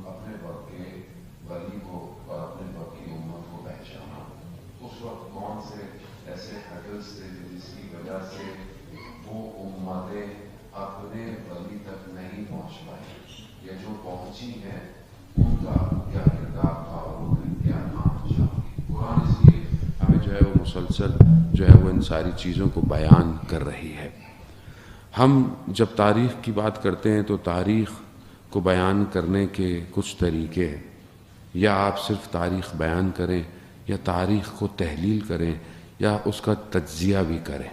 اپنے وقت کے ولی کو اور اپنے وقت کی امت کو پہچانا، اس وقت کون سے ایسے ہڈلس تھے جس کی وجہ سے وہ امتیں اپنے ولی تک نہیں پہنچ پائی، یا جو پہنچی ہیں ان کا کیا کردار تھا اور ان کا کیا نام تھا؟ قرآن اس لیے ہمیں جو ہے وہ مسلسل جو ہے وہ ان ساری چیزوں کو بیان کر رہی ہے۔ ہم جب تاریخ کی بات کرتے ہیں تو تاریخ کو بیان کرنے کے کچھ طریقے ہیں، یا آپ صرف تاریخ بیان کریں، یا تاریخ کو تحلیل کریں، یا اس کا تجزیہ بھی کریں۔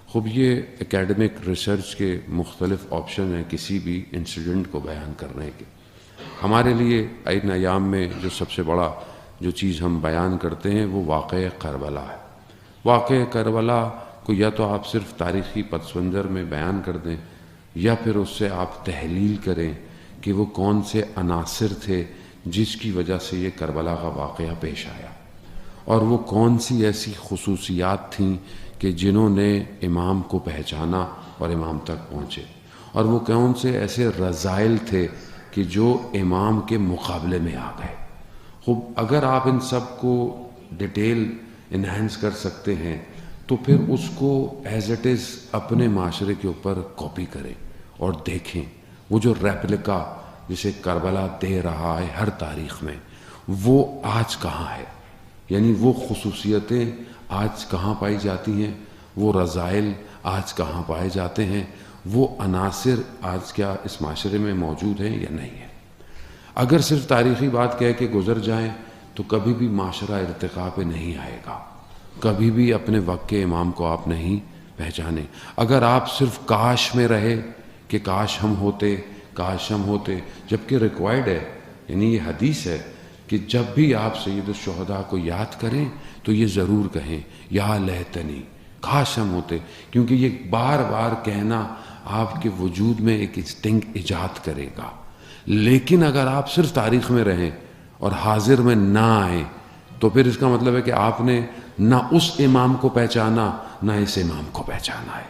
خوب یہ اکیڈمک ریسرچ کے مختلف آپشن ہیں کسی بھی انسیڈنٹ کو بیان کرنے کے۔ ہمارے لیے ان ایام میں جو سب سے بڑا جو چیز ہم بیان کرتے ہیں وہ واقعہ کربلا ہے۔ واقعہ کربلا کو یا تو آپ صرف تاریخی پس منظر میں بیان کر دیں، یا پھر اس سے آپ تحلیل کریں کہ وہ کون سے عناصر تھے جس کی وجہ سے یہ کربلا کا واقعہ پیش آیا، اور وہ کون سی ایسی خصوصیات تھیں کہ جنہوں نے امام کو پہچانا اور امام تک پہنچے، اور وہ کون سے ایسے رذائل تھے کہ جو امام کے مقابلے میں آ گئے۔ خوب اگر آپ ان سب کو ڈیٹیل انہینس کر سکتے ہیں تو پھر اس کو ایز اٹ از اپنے معاشرے کے اوپر کاپی کریں اور دیکھیں وہ جو ریپلیکا جسے کربلا دے رہا ہے ہر تاریخ میں، وہ آج کہاں ہے، یعنی وہ خصوصیتیں آج کہاں پائی جاتی ہیں، وہ رذائل آج کہاں پائے جاتے ہیں، وہ عناصر آج کیا اس معاشرے میں موجود ہیں یا نہیں ہے۔ اگر صرف تاریخی بات کہہ کے گزر جائیں تو کبھی بھی معاشرہ ارتقاء پہ نہیں آئے گا، کبھی بھی اپنے وقت کے امام کو آپ نہیں پہچانے۔ اگر آپ صرف کاش میں رہے کہ کاش ہم ہوتے، جبکہ ریکوائرڈ ہے، یعنی یہ حدیث ہے کہ جب بھی آپ سید الشہداء کو یاد کریں تو یہ ضرور کہیں یا لیتنی، کاش ہم ہوتے، کیونکہ یہ بار بار کہنا آپ کے وجود میں ایک انسٹنکٹ ایجاد کرے گا۔ لیکن اگر آپ صرف تاریخ میں رہیں اور حاضر میں نہ آئیں تو پھر اس کا مطلب ہے کہ آپ نے نہ اس امام کو پہچانا نہ اس امام کو پہچانا ہے۔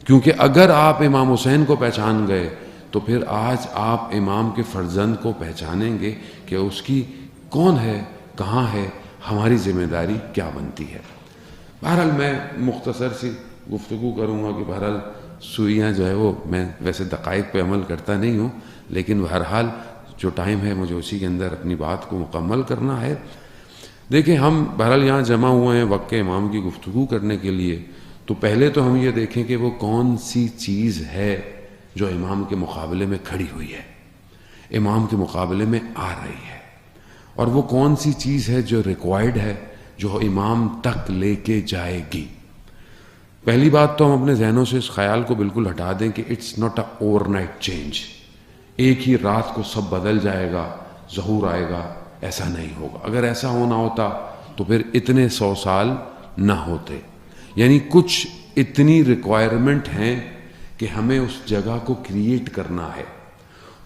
کیونکہ اگر آپ امام حسین کو پہچان گئے تو پھر آج آپ امام کے فرزند کو پہچانیں گے کہ اس کی کون ہے، کہاں ہے، ہماری ذمہ داری کیا بنتی ہے۔ بہرحال میں مختصر سی گفتگو کروں گا کہ بہرحال سوئیاں جو ہے وہ میں ویسے دقائق پہ عمل کرتا نہیں ہوں، لیکن بہرحال جو ٹائم ہے مجھے اسی کے اندر اپنی بات کو مکمل کرنا ہے۔ دیکھیں ہم بہرحال یہاں جمع ہوئے ہیں وقت امام کی گفتگو کرنے کے لیے، تو پہلے تو ہم یہ دیکھیں کہ وہ کون سی چیز ہے جو امام کے مقابلے میں کھڑی ہوئی ہے، امام کے مقابلے میں آ رہی ہے، اور وہ کون سی چیز ہے جو ریکوائرڈ ہے، جو امام تک لے کے جائے گی۔ پہلی بات تو ہم اپنے ذہنوں سے اس خیال کو بالکل ہٹا دیں کہ it's not a overnight change, ایک ہی رات کو سب بدل جائے گا، ظہور آئے گا، ایسا نہیں ہوگا۔ اگر ایسا ہونا ہوتا تو پھر اتنے 100 سال نہ ہوتے، یعنی کچھ اتنی ریکوائرمنٹ ہیں کہ ہمیں اس جگہ کو کریٹ کرنا ہے۔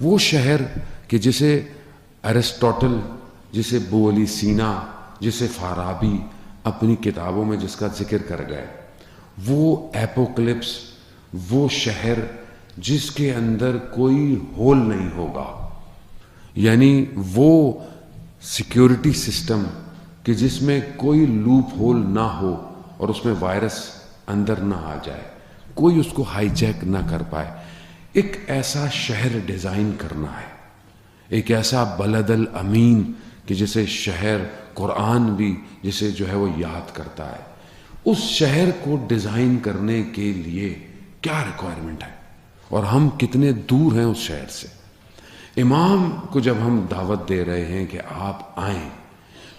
وہ شہر کہ جسے ارسطوٹل، جسے ابو علی سینا، جسے فارابی اپنی کتابوں میں جس کا ذکر کر گئے، وہ ایپوکلپس، وہ شہر جس کے اندر کوئی ہول نہیں ہوگا، یعنی وہ سیکیورٹی سسٹم کہ جس میں کوئی لوپ ہول نہ ہو اور اس میں وائرس اندر نہ آ جائے، کوئی اس کو ہائی جیک نہ کر پائے، ایک ایسا شہر ڈیزائن کرنا ہے، ایک ایسا بلد الامین کہ جسے شہر قرآن بھی جسے جو ہے وہ یاد کرتا ہے۔ اس شہر کو ڈیزائن کرنے کے لیے کیا ریکوائرمنٹ ہے اور ہم کتنے دور ہیں اس شہر سے۔ امام کو جب ہم دعوت دے رہے ہیں کہ آپ آئیں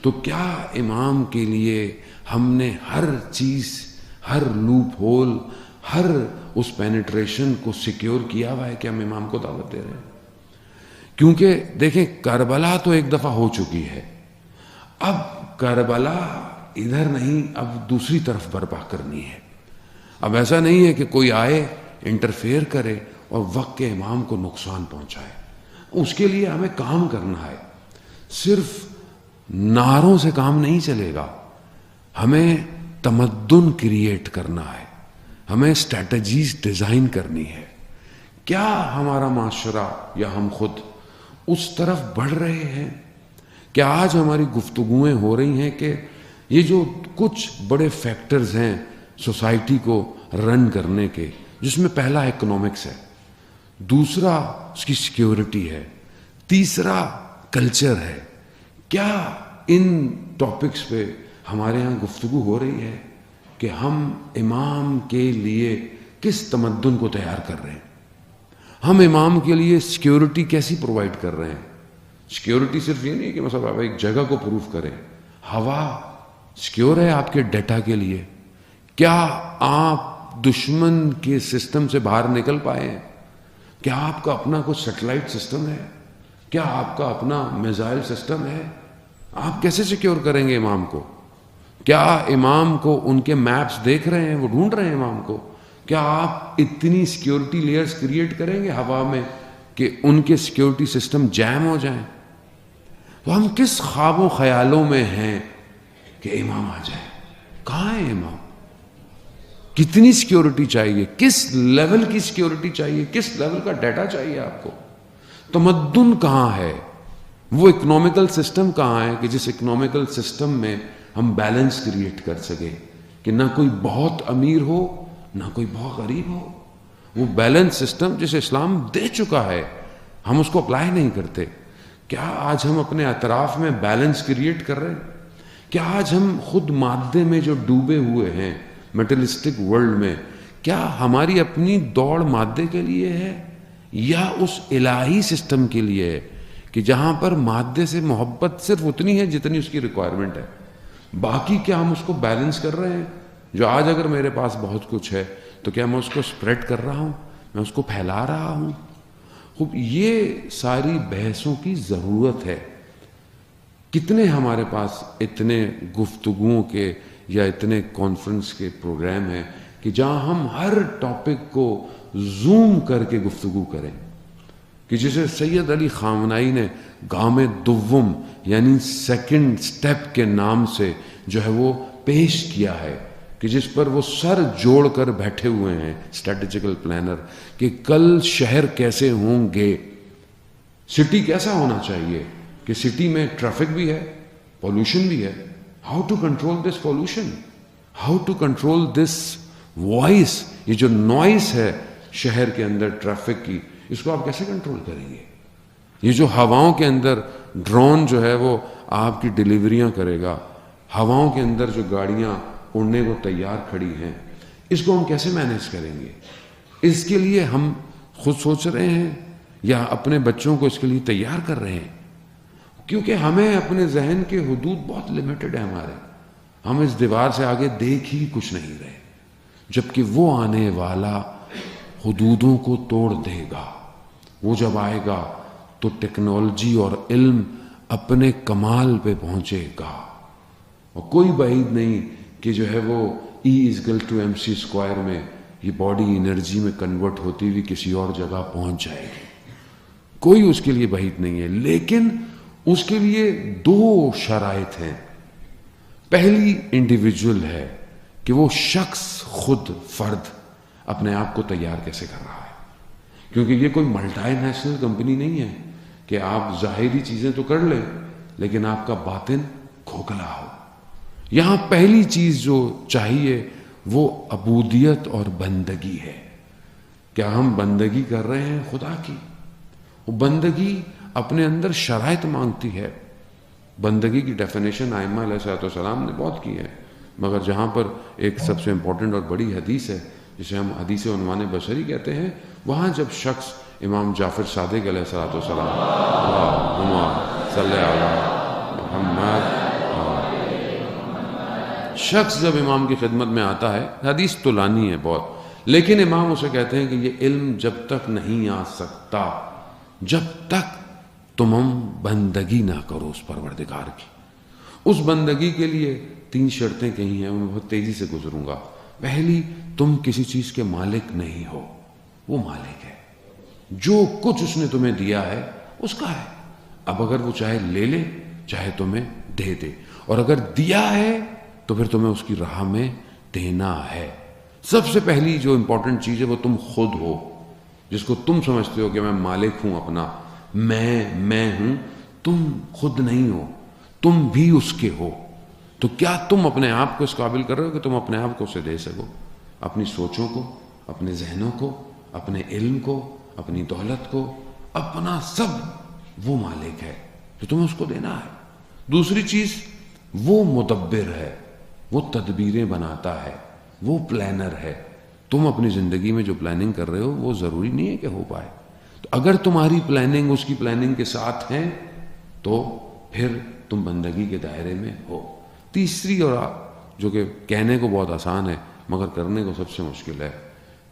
تو کیا امام کے لیے ہم نے ہر چیز، ہر لوپ ہول، ہر اس پینیٹریشن کو سیکیور کیا ہوا ہے کہ ہم امام کو دعوت دے رہے ہیں؟ کیونکہ دیکھیں کربلا تو ایک دفعہ ہو چکی ہے، اب کربلا ادھر نہیں، اب دوسری طرف برپا کرنی ہے۔ اب ایسا نہیں ہے کہ کوئی آئے انٹرفیئر کرے اور وقت کے امام کو نقصان پہنچائے، اس کے لیے ہمیں کام کرنا ہے۔ صرف نعروں سے کام نہیں چلے گا، ہمیں تمدن کریٹ کرنا ہے، ہمیں اسٹریٹجیز ڈیزائن کرنی ہے۔ کیا ہمارا معاشرہ یا ہم خود اس طرف بڑھ رہے ہیں کہ آج ہماری گفتگویں ہو رہی ہیں کہ یہ جو کچھ بڑے فیکٹرز ہیں سوسائٹی کو رن کرنے کے، جس میں پہلا اکنامکس ہے، دوسرا اس کی سیکیورٹی ہے، تیسرا کلچر ہے، کیا ان ٹاپکس پہ ہمارے ہاں گفتگو ہو رہی ہے کہ ہم امام کے لیے کس تمدن کو تیار کر رہے ہیں؟ ہم امام کے لیے سیکیورٹی کیسی پرووائڈ کر رہے ہیں؟ سیکیورٹی صرف یہ نہیں کہ مثلا آپ ایک جگہ کو پروف کریں، ہوا سیکیور ہے آپ کے ڈیٹا کے لیے؟ کیا آپ دشمن کے سسٹم سے باہر نکل پائے ہیں؟ کیا آپ کا اپنا کوئی سیٹلائٹ سسٹم ہے؟ کیا آپ کا اپنا میزائل سسٹم ہے؟ آپ کیسے سیکیور کریں گے امام کو؟ کیا امام کو ان کے میپس دیکھ رہے ہیں، وہ ڈھونڈ رہے ہیں امام کو؟ کیا آپ اتنی سیکیورٹی لیئرز کریٹ کریں گے ہوا میں کہ ان کے سیکیورٹی سسٹم جیم ہو جائیں؟ تو ہم کس خواب و خیالوں میں ہیں کہ امام آ جائے؟ کہاں ہے امام؟ کتنی سیکیورٹی چاہیے؟ کس لیول کی سیکیورٹی چاہیے؟ کس لیول کا ڈیٹا چاہیے آپ کو؟ تمدن کہاں ہے؟ وہ اکنامیکل سسٹم کہاں ہے کہ جس اکنامیکل سسٹم میں ہم بیلنس کریٹ کر سکے کہ نہ کوئی بہت امیر ہو نہ کوئی بہت غریب ہو؟ وہ بیلنس سسٹم جسے اسلام دے چکا ہے، ہم اس کو اپلائی نہیں کرتے۔ کیا آج ہم اپنے اطراف میں بیلنس کریٹ کر رہے ہیں؟ کیا آج ہم خود مادے میں جو ڈوبے ہوئے ہیں میٹلسٹک ورلڈ میں، کیا ہماری اپنی دوڑ مادے کے لیے ہے یا اس الہی سسٹم کے لیے ہے کہ جہاں پر مادے سے محبت صرف اتنی ہے جتنی اس کی ریکوائرمنٹ ہے، باقی کیا ہم اس کو بیلنس کر رہے ہیں؟ جو آج اگر میرے پاس بہت کچھ ہے تو کیا میں اس کو اسپریڈ کر رہا ہوں، میں اس کو پھیلا رہا ہوں؟ خوب یہ ساری بحثوں کی ضرورت ہے۔ کتنے ہمارے پاس اتنے گفتگوؤں کے یا اتنے کانفرنس کے پروگرام ہیں کہ جہاں ہم ہر ٹاپک کو زوم کر کے گفتگو کریں، کہ جسے سید علی خامنائی نے گام دوم یعنی سیکنڈ سٹیپ کے نام سے جو ہے وہ پیش کیا ہے، کہ جس پر وہ سر جوڑ کر بیٹھے ہوئے ہیں اسٹریٹجیکل پلانر، کہ کل شہر کیسے ہوں گے، سٹی کیسا ہونا چاہیے، کہ سٹی میں ٹریفک بھی ہے، پولوشن بھی ہے، how to control this pollution, how to control this voice, یہ جو نوائس ہے شہر کے اندر ٹریفک کی، اس کو آپ کیسے کنٹرول کریں گے؟ یہ جو ہواؤں کے اندر ڈرون جو ہے وہ آپ کی ڈیلیوریاں کرے گا، ہواؤں کے اندر جو گاڑیاں اڑنے کو تیار کھڑی ہیں، اس کو ہم کیسے مینیج کریں گے؟ اس کے لیے ہم خود سوچ رہے ہیں یا اپنے بچوں کو اس کے لیے تیار کر رہے ہیں؟ کیونکہ ہمیں اپنے ذہن کے حدود بہت لمیٹڈ ہے ہمارے، ہم اس دیوار سے آگے دیکھ ہی کچھ نہیں رہے، جبکہ وہ آنے والا حدودوں کو توڑ دے گا۔ وہ جب آئے گا تو ٹیکنالوجی اور علم اپنے کمال پہ پہنچے گا، اور کوئی بعید نہیں کہ جو ہے وہ E=mc² میں یہ باڈی انرجی میں کنورٹ ہوتی ہوئی کسی اور جگہ پہنچ جائے گی، کوئی اس کے لیے بعید نہیں ہے۔ لیکن اس کے لیے دو شرائط ہیں۔ پہلی انڈیویجول ہے کہ وہ شخص خود فرد اپنے آپ کو تیار کیسے کر رہا ہے، کیونکہ یہ کوئی ملٹی نیشنل کمپنی نہیں ہے کہ آپ ظاہری چیزیں تو کر لیں لیکن آپ کا باطن کھوکھلا ہو۔ یہاں پہلی چیز جو چاہیے وہ عبودیت اور بندگی ہے۔ کیا ہم بندگی کر رہے ہیں خدا کی؟ وہ بندگی اپنے اندر شرائط مانگتی ہے۔ بندگی کی ڈیفینیشن ائمہ علیہ السلام نے بہت کی ہے، مگر جہاں پر ایک سب سے امپورٹنٹ اور بڑی حدیث ہے جسے ہم حدیث عنوان بشری کہتے ہیں، وہاں جب شخص امام جعفر صادق علیہ السلام اللہم صلی علی محمد، شخص جب امام کی خدمت میں آتا ہے، حدیث طولانی ہے بہت، لیکن امام اسے کہتے ہیں کہ یہ علم جب تک نہیں آ سکتا جب تک تم بندگی نہ کرو اس پروردگار کی۔ اس بندگی کے لیے 3 شرطیں کہی ہیں، میں بہت تیزی سے گزروں گا۔ پہلی، تم کسی چیز کے مالک نہیں ہو، وہ مالک ہے، جو کچھ اس نے تمہیں دیا ہے اس کا ہے، اب اگر وہ چاہے لے لے چاہے تمہیں دے دے، اور اگر دیا ہے تو پھر تمہیں اس کی راہ میں دینا ہے۔ سب سے پہلی جو امپورٹنٹ چیز ہے وہ تم خود ہو، جس کو تم سمجھتے ہو کہ میں مالک ہوں اپنا، میں ہوں، تم خود نہیں ہو، تم بھی اس کے ہو. تو کیا تم اپنے آپ کو اس قابل کر رہے ہو کہ تم اپنے آپ کو اسے دے سکو؟ اپنی سوچوں کو، اپنے ذہنوں کو، اپنے علم کو، اپنی دولت کو، اپنا سب وہ مالک ہے تو تمہیں اس کو دینا ہے. دوسری چیز، وہ مدبر ہے، وہ تدبیریں بناتا ہے، وہ پلانر ہے. تم اپنی زندگی میں جو پلاننگ کر رہے ہو وہ ضروری نہیں ہے کہ ہو پائے. تو اگر تمہاری پلاننگ اس کی پلاننگ کے ساتھ ہے تو پھر تم بندگی کے دائرے میں ہو. تیسری، اور جو کہ کہنے کو بہت آسان ہے مگر کرنے کو سب سے مشکل ہے،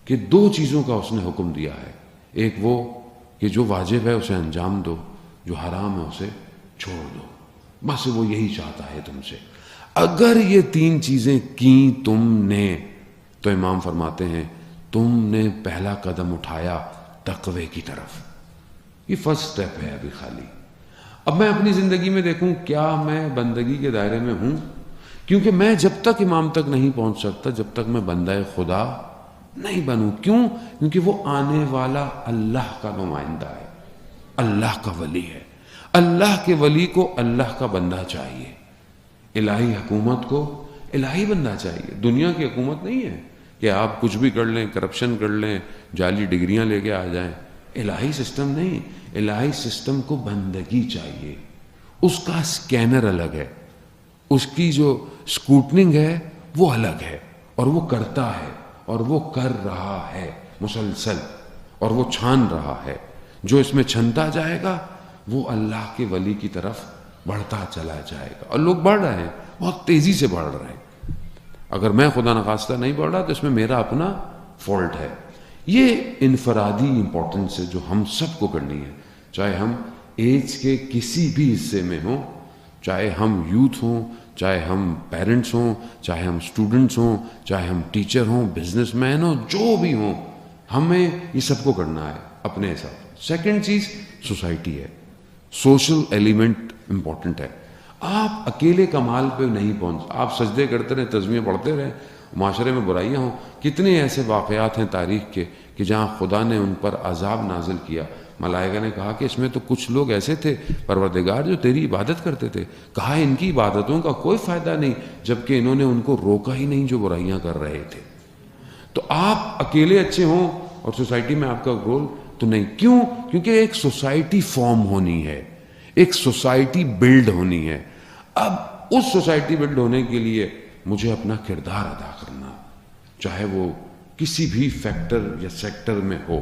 کہ دو چیزوں کا اس نے حکم دیا ہے. ایک وہ کہ جو واجب ہے اسے انجام دو، جو حرام ہے اسے چھوڑ دو. بس وہ یہی چاہتا ہے تم سے. اگر یہ تین چیزیں کی تم نے تو امام فرماتے ہیں تم نے پہلا قدم اٹھایا تقوی کی طرف. یہ فرسٹ سٹیپ ہے ابھی خالی. اب میں اپنی زندگی میں دیکھوں کیا میں بندگی کے دائرے میں ہوں، کیونکہ میں جب تک امام تک نہیں پہنچ سکتا جب تک میں بندہ خدا نہیں بنوں. کیوں؟ کیونکہ وہ آنے والا اللہ کا نمائندہ ہے، اللہ کا ولی ہے. اللہ کے ولی کو اللہ کا بندہ چاہیے، الہی حکومت کو الہی بندہ چاہیے. دنیا کی حکومت نہیں ہے کہ آپ کچھ بھی کر لیں، کرپشن کر لیں، جعلی ڈگریاں لے کے آ جائیں. الہی سسٹم نہیں. الہی سسٹم کو بندگی چاہیے. اس کا سکینر الگ ہے، اس کی جو سکوٹنگ ہے وہ الگ ہے، اور وہ کرتا ہے اور وہ کر رہا ہے مسلسل، اور وہ چھان رہا ہے. جو اس میں چھنتا جائے گا وہ اللہ کے ولی کی طرف بڑھتا چلا جائے گا. اور لوگ بڑھ رہے ہیں، بہت تیزی سے بڑھ رہے ہیں. اگر میں خدا نخواستہ نہیں بڑھ رہا تو اس میں میرا اپنا فالٹ ہے. یہ انفرادی امپورٹنس ہے جو ہم سب کو کرنی ہے، چاہے ہم ایج کے کسی بھی حصے میں ہوں، چاہے ہم یوتھ ہوں، چاہے ہم پیرنٹس ہوں، چاہے ہم اسٹوڈنٹس ہوں، چاہے ہم ٹیچر ہوں، بزنس مین ہوں، جو بھی ہوں، ہمیں یہ سب کو کرنا ہے اپنے حساب. سیکنڈ چیز سوسائٹی ہے. سوشل ایلیمنٹ امپورٹنٹ ہے. آپ اکیلے کمال پہ نہیں پہنچ. آپ سجدے کرتے رہیں، تسبیحیں پڑھتے رہیں، معاشرے میں برائیاں ہوں. کتنے ایسے واقعات ہیں تاریخ کے کہ جہاں خدا نے ان پر عذاب نازل کیا. ملائکہ نے کہا کہ اس میں تو کچھ لوگ ایسے تھے پروردگار جو تیری عبادت کرتے تھے. کہا ان کی عبادتوں کا کوئی فائدہ نہیں جبکہ انہوں نے ان کو روکا ہی نہیں جو برائیاں کر رہے تھے. تو آپ اکیلے اچھے ہوں اور سوسائٹی میں آپ کا رول تو نہیں. کیوں؟ کیونکہ ایک سوسائٹی فارم ہونی ہے، ایک سوسائٹی بلڈ ہونی ہے. اب اس سوسائٹی بلڈ ہونے کے لیے مجھے اپنا کردار ادا کرنا، چاہے وہ کسی بھی فیکٹر یا سیکٹر میں ہو،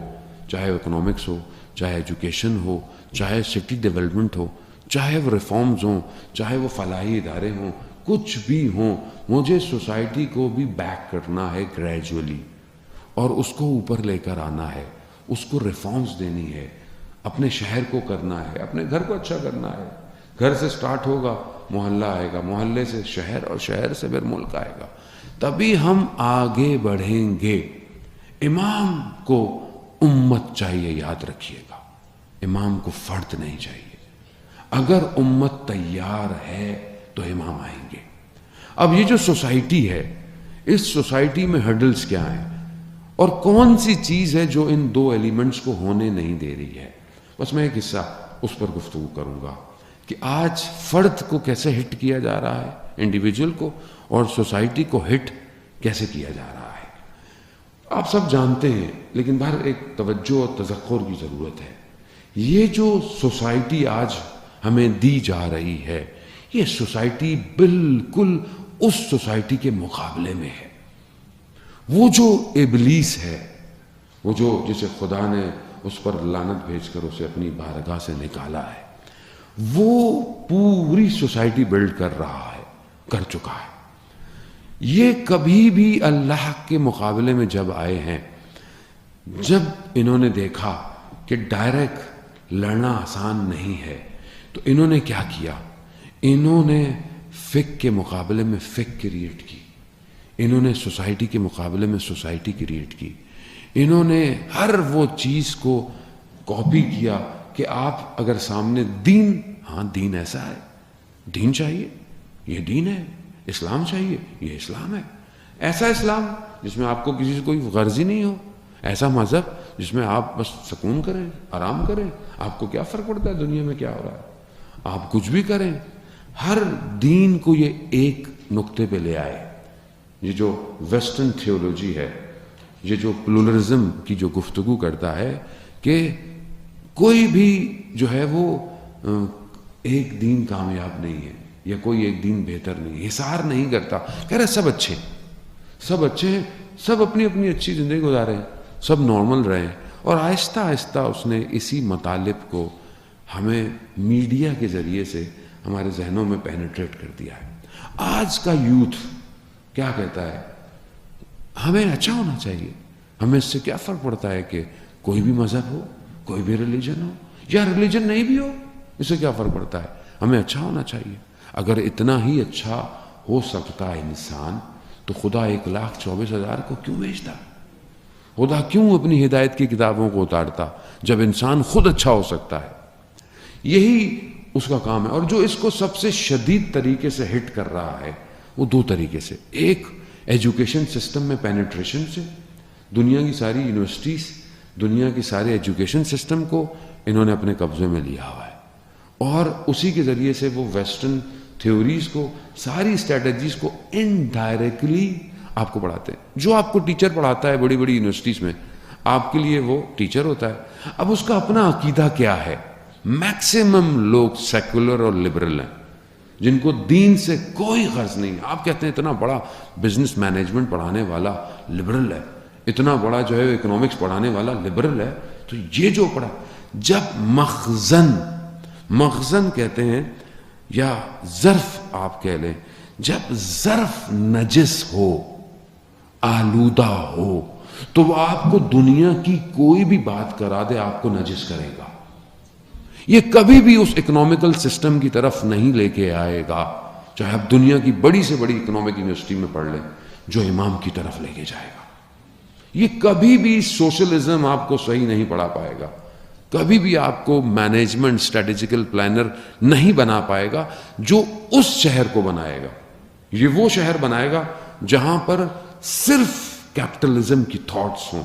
چاہے وہ اکنامکس ہو، چاہے ایجوکیشن ہو، چاہے سٹی ڈیولپمنٹ ہو، چاہے وہ ریفارمز ہوں، چاہے وہ فلاحی ادارے ہوں، کچھ بھی ہوں. مجھے سوسائٹی کو بھی بیک کرنا ہے گریجولی، اور اس کو اوپر لے کر آنا ہے، اس کو ریفارمز دینی ہے. اپنے شہر کو کرنا ہے، اپنے گھر کو اچھا کرنا ہے. گھر سے سٹارٹ ہوگا، محلہ آئے گا، محلے سے شہر، اور شہر سے پھر ملک آئے گا. تبھی ہم آگے بڑھیں گے. امام کو امت چاہیے، یاد رکھیے گا. امام کو فرد نہیں چاہیے. اگر امت تیار ہے تو امام آئیں گے. اب یہ جو سوسائٹی ہے، اس سوسائٹی میں ہرڈلز کیا ہیں اور کون سی چیز ہے جو ان دو ایلیمنٹس کو ہونے نہیں دے رہی ہے؟ بس میں ایک حصہ اس پر گفتگو کروں گا کہ آج فرد کو کیسے ہٹ کیا جا رہا ہے، انڈیویجول کو، اور سوسائٹی کو ہٹ کیسے کیا جا رہا ہے. آپ سب جانتے ہیں، لیکن باہر ایک توجہ اور تذکر کی ضرورت ہے. یہ جو سوسائٹی آج ہمیں دی جا رہی ہے، یہ سوسائٹی بالکل اس سوسائٹی کے مقابلے میں ہے. وہ جو ابلیس ہے، وہ جو جسے خدا نے اس پر لعنت بھیج کر اسے اپنی بارگاہ سے نکالا ہے، وہ پوری سوسائٹی بلڈ کر رہا ہے، کر چکا ہے. یہ کبھی بھی اللہ کے مقابلے میں جب آئے ہیں، جب انہوں نے دیکھا کہ ڈائریکٹ لڑنا آسان نہیں ہے، تو انہوں نے کیا کیا؟ انہوں نے فک کے مقابلے میں فک کریٹ کی. انہوں نے سوسائٹی کے مقابلے میں سوسائٹی کریٹ کی. انہوں نے ہر وہ چیز کو کاپی کیا کہ آپ اگر سامنے دین، ہاں دین ایسا ہے، دین چاہیے، یہ دین ہے. اسلام چاہیے، یہ اسلام ہے. ایسا اسلام جس میں آپ کو کسی سے کوئی غرض ہی نہیں ہو، ایسا مذہب جس میں آپ بس سکون کریں, آرام کریں, آپ کو کیا فرق پڑتا ہے دنیا میں کیا ہو رہا ہے, آپ کچھ بھی کریں. ہر دین کو یہ ایک نقطے پہ لے آئے. یہ جو ویسٹرن تھیولوجی ہے, یہ جو پلورلزم کی جو گفتگو کرتا ہے کہ کوئی بھی جو ہے وہ ایک دین کامیاب نہیں ہے یا کوئی ایک دین بہتر نہیں ہے, حصار نہیں کرتا, کہہ رہے سب اچھے ہیں, سب اپنی اپنی اچھی زندگی گزارے ہیں, سب نارمل رہے ہیں. اور آہستہ آہستہ اس نے اسی مطالب کو ہمیں میڈیا کے ذریعے سے ہمارے ذہنوں میں پینیٹریٹ کر دیا ہے. آج کا یوتھ کیا کہتا ہے, ہمیں اچھا ہونا چاہیے, ہمیں اس سے کیا فرق پڑتا ہے کہ کوئی بھی مذہب ہو, کوئی بھی ریلیجن ہو یا ریلیجن نہیں بھی ہو, اس سے کیا فرق پڑتا ہے, ہمیں اچھا ہونا چاہیے. اگر اتنا ہی اچھا ہو سکتا ہے انسان تو خدا 1,24,000 کو کیوں بھیجتا, خدا کیوں اپنی ہدایت کی کتابوں کو اتارتا جب انسان خود اچھا ہو سکتا ہے. یہی اس کا کام ہے. اور جو اس کو سب سے شدید طریقے سے ہٹ کر رہا ہے وہ دو طریقے سے, ایک ایجوکیشن سسٹم میں پینیٹریشن سے, دنیا کی ساری یونیورسٹیز, دنیا کی سارے ایجوکیشن سسٹم کو انہوں نے اپنے قبضے میں لیا ہوا ہے, اور اسی کے ذریعے سے وہ ویسٹرن تھیوریز کو, ساری اسٹریٹجیز کو انڈائریکٹلی آپ کو پڑھاتے ہیں. جو آپ کو ٹیچر پڑھاتا ہے بڑی بڑی یونیورسٹیز میں, آپ کے لیے وہ ٹیچر ہوتا ہے. اب اس کا اپنا عقیدہ کیا ہے؟ میکسیمم لوگ سیکولر اور لبرل ہیں جن کو دین سے کوئی غرض نہیں. آپ کہتے ہیں اتنا بڑا بزنس مینجمنٹ پڑھانے والا لبرل ہے, اتنا بڑا جو ہے اکنامکس پڑھانے والا لبرل ہے, تو یہ جو پڑھا, جب مخزن کہتے ہیں یا ظرف آپ کہہ لیں, جب ظرف نجس ہو, آلودہ ہو, تو وہ آپ کو دنیا کی کوئی بھی بات کرا دے آپ کو نجس کرے گا. یہ کبھی بھی اس اکنامیکل سسٹم کی طرف نہیں لے کے آئے گا, چاہے آپ دنیا کی بڑی سے بڑی اکنامک یونیورسٹی میں پڑھ لیں, جو امام کی طرف لے کے جائے گا. یہ کبھی بھی سوشلزم آپ کو صحیح نہیں پڑھا پائے گا, کبھی بھی آپ کو مینجمنٹ اسٹریٹجیکل پلانر نہیں بنا پائے گا جو اس شہر کو بنائے گا. یہ وہ شہر بنائے گا جہاں پر صرف کیپٹلزم کی تھاٹس ہوں,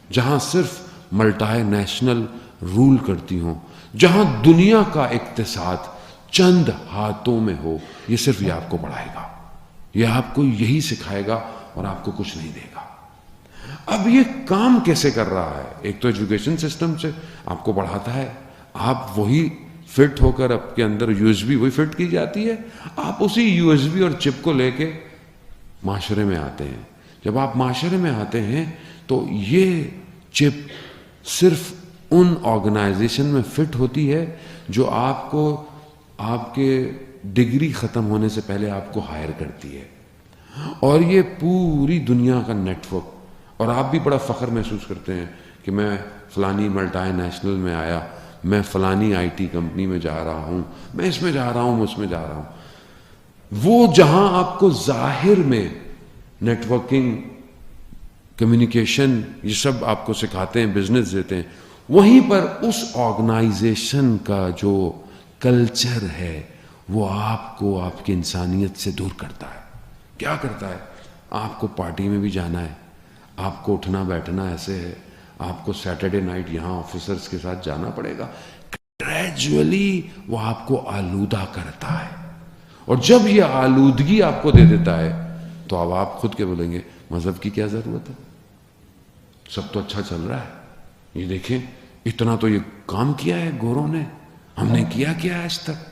جہاں صرف ملٹی نیشنل رول کرتی ہوں, جہاں دنیا کا اقتصاد چند ہاتھوں میں ہو. یہ صرف یہ آپ کو پڑھائے گا, یہ آپ کو یہی سکھائے گا اور آپ کو کچھ نہیں دے گا. اب یہ کام کیسے کر رہا ہے؟ ایک تو ایجوکیشن سسٹم سے آپ کو پڑھاتا ہے, آپ وہی فٹ ہو کر آپ کے اندر یو ایس بی وہی فٹ کی جاتی ہے, آپ اسی یو ایس بی اور چپ کو لے کے معاشرے میں آتے ہیں. جب آپ معاشرے میں آتے ہیں تو یہ چپ صرف ان آرگنائزیشن میں فٹ ہوتی ہے جو آپ کو آپ کے ڈگری ختم ہونے سے پہلے آپ کو ہائر کرتی ہے, اور یہ پوری دنیا کا نیٹ ورک. اور آپ بھی بڑا فخر محسوس کرتے ہیں کہ میں فلانی ملٹی نیشنل میں آیا, میں فلانی آئی ٹی کمپنی میں جا رہا ہوں, میں اس میں جا رہا ہوں, میں اس میں جا رہا ہوں. وہ جہاں آپ کو ظاہر میں نیٹ ورکنگ, کمیونیکیشن, یہ سب آپ کو سکھاتے ہیں, بزنس دیتے ہیں, وہیں پر اس آرگنائزیشن کا جو کلچر ہے وہ آپ کو آپ کی انسانیت سے دور کرتا ہے. کیا کرتا ہے؟ آپ کو پارٹی میں بھی جانا ہے, آپ کو اٹھنا بیٹھنا ایسے ہے, آپ کو سیٹرڈے نائٹ یہاں آفیسرز کے ساتھ جانا پڑے گا. گریجولی وہ آپ کو آلودہ کرتا ہے, اور جب یہ آلودگی آپ کو دے دیتا ہے تو اب آپ خود کے بولیں گے مذہب کی کیا ضرورت ہے, سب تو اچھا چل رہا ہے. یہ دیکھیں اتنا تو یہ کام کیا ہے گوروں نے, ہم نے کیا آج تک.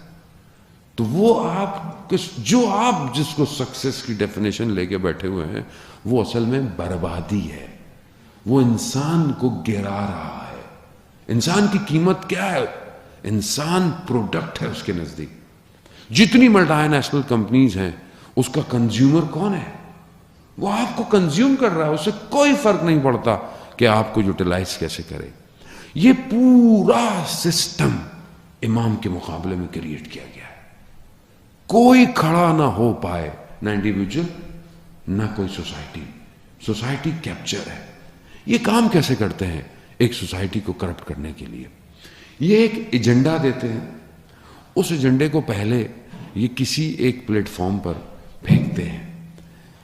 تو وہ آپ جس کو سکسیس کی ڈیفینیشن لے کے بیٹھے ہوئے ہیں وہ اصل میں بربادی ہے, وہ انسان کو گرا رہا ہے. انسان کی قیمت کیا ہے؟ انسان پروڈکٹ ہے اس کے نزدیک. جتنی ملٹی نیشنل کمپنیز ہیں اس کا کنزیومر کون ہے؟ وہ آپ کو کنزیوم کر رہا ہے, اسے کوئی فرق نہیں پڑتا کہ آپ کو یوٹیلائز کیسے کرے. یہ پورا سسٹم امام کے مقابلے میں کریٹ کیا گیا ہے. کوئی کھڑا نہ ہو پائے, نہ انڈیویجول نہ کوئی سوسائٹی. سوسائٹی کیپچر ہے. یہ کام کیسے کرتے ہیں ایک سوسائٹی کو کرپٹ کرنے کے لیے؟ یہ ایک ایجنڈا دیتے ہیں, اس ایجنڈے کو پہلے یہ کسی ایک پلیٹ فارم پر پھینکتے ہیں.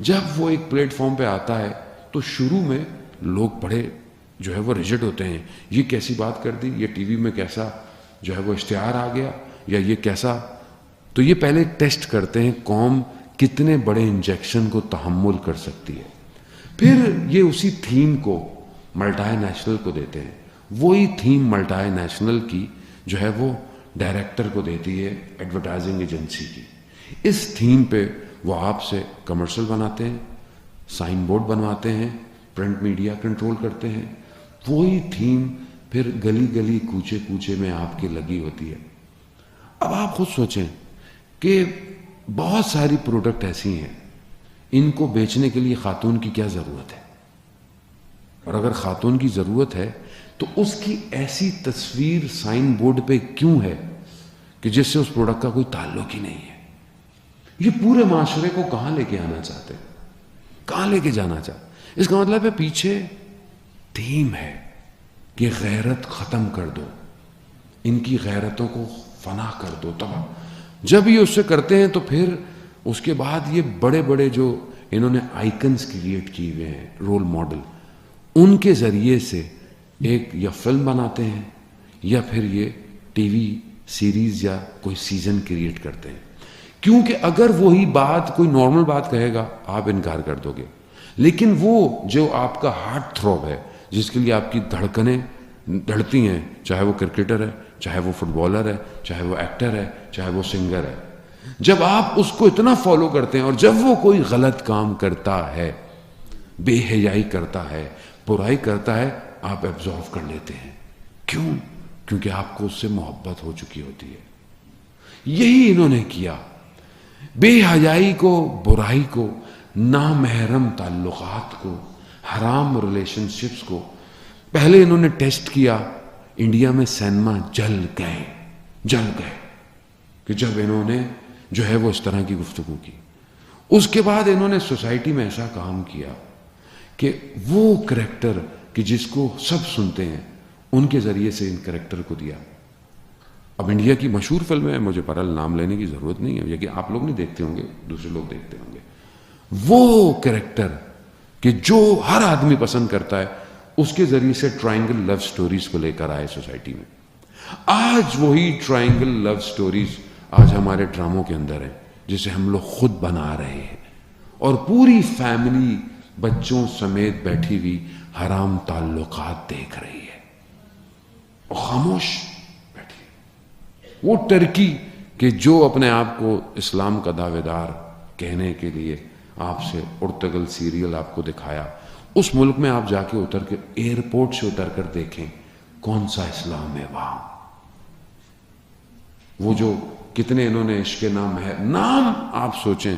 جب وہ ایک پلیٹ فارم پہ آتا ہے تو شروع میں لوگ بڑے جو ہے وہ ریجڈ ہوتے ہیں. یہ کیسی بات کر دی, یہ ٹی وی میں کیسا جو ہے وہ اشتہار آ گیا, یا یہ کیسا. تو یہ پہلے ٹیسٹ کرتے ہیں قوم کتنے بڑے انجیکشن کو تحمل کر سکتی ہے. پھر یہ اسی تھیم کو ملٹائی نیشنل کو دیتے ہیں. وہی تھیم ملٹائی نیشنل کی جو ہے وہ ڈائریکٹر کو دیتی ہے ایڈورٹائزنگ ایجنسی کی. اس تھیم پہ وہ آپ سے کمرشل بناتے ہیں, سائن بورڈ بنواتے ہیں, پرنٹ میڈیا کنٹرول کرتے ہیں. وہی تھیم پھر گلی گلی کوچے کوچے میں آپ کی لگی ہوتی ہے. اب آپ خود سوچیں کہ بہت ساری پروڈکٹ ایسی ہیں, ان کو بیچنے کے لیے خاتون کی کیا ضرورت ہے؟ اور اگر خاتون کی ضرورت ہے تو اس کی ایسی تصویر سائن بورڈ پہ کیوں ہے کہ جس سے اس پروڈکٹ کا کوئی تعلق ہی نہیں ہے؟ یہ پورے معاشرے کو کہاں لے کے آنا چاہتے ہیں, کہاں لے کے جانا چاہتے؟ اس کا مطلب ہے پیچھے تھیم ہے کہ غیرت ختم کر دو, ان کی غیرتوں کو فنا کر دو, تباہ. جب یہ اس سے کرتے ہیں تو پھر اس کے بعد یہ بڑے بڑے جو انہوں نے آئیکنز کریٹ کیے ہوئے ہیں, رول ماڈل, ان کے ذریعے سے ایک یا فلم بناتے ہیں یا پھر یہ ٹی وی سیریز یا کوئی سیزن کریٹ کرتے ہیں. کیونکہ اگر وہی بات کوئی نارمل بات کہے گا آپ انکار کر دو گے, لیکن وہ جو آپ کا ہارٹ تھروب ہے, جس کے لیے آپ کی دھڑکنیں دھڑتی ہیں, چاہے وہ کرکٹر ہے, چاہے وہ فٹ بالر ہے, چاہے وہ ایکٹر ہے, چاہے وہ سنگر ہے, جب آپ اس کو اتنا فالو کرتے ہیں اور جب وہ کوئی غلط کام کرتا ہے, بے حیائی کرتا ہے, برائی کرتا ہے, آپ ایبزارو کر لیتے ہیں. کیوں؟ کیونکہ آپ کو اس سے محبت ہو چکی ہوتی ہے. یہی انہوں نے کیا. بے حیائی کو, برائی کو, نامحرم تعلقات کو, حرام ریلیشن شپس کو پہلے انہوں نے ٹیسٹ کیا. انڈیا میں سینما جل گئے کہ جب انہوں نے جو ہے وہ اس طرح کی گفتگو کی. اس کے بعد انہوں نے سوسائٹی میں ایسا کام کیا کہ وہ کریکٹر کہ جس کو سب سنتے ہیں, ان کے ذریعے سے ان کریکٹر کو دیا. اب انڈیا کی مشہور فلمیں ہیں, مجھے بہرحال نام لینے کی ضرورت نہیں ہے, یہ کہ آپ لوگ نہیں دیکھتے ہوں گے, دوسرے لوگ دیکھتے ہوں گے. وہ کریکٹر کہ جو ہر آدمی پسند کرتا ہے, اس کے ذریعے سے ٹرائنگل لو سٹوریز کو لے کر آئے سوسائٹی میں. آج وہی ٹرائنگل لو سٹوریز آج ہمارے ڈراموں کے اندر ہیں, جسے ہم لوگ خود بنا رہے ہیں, اور پوری فیملی بچوں سمیت بیٹھی ہوئی حرام تعلقات دیکھ رہی ہے اور خاموش بیٹھی. وہ ٹرکی کہ جو اپنے آپ کو اسلام کا دعوے دار کہنے کے لیے آپ سے ارتگل سیریل آپ کو دکھایا, اس ملک میں آپ جا کے اتر کے ایئرپورٹ سے اتر کر دیکھیں کون سا اسلام ہے وہاں. وہ جو کتنے انہوں نے عشق نام ہے, نام آپ سوچیں,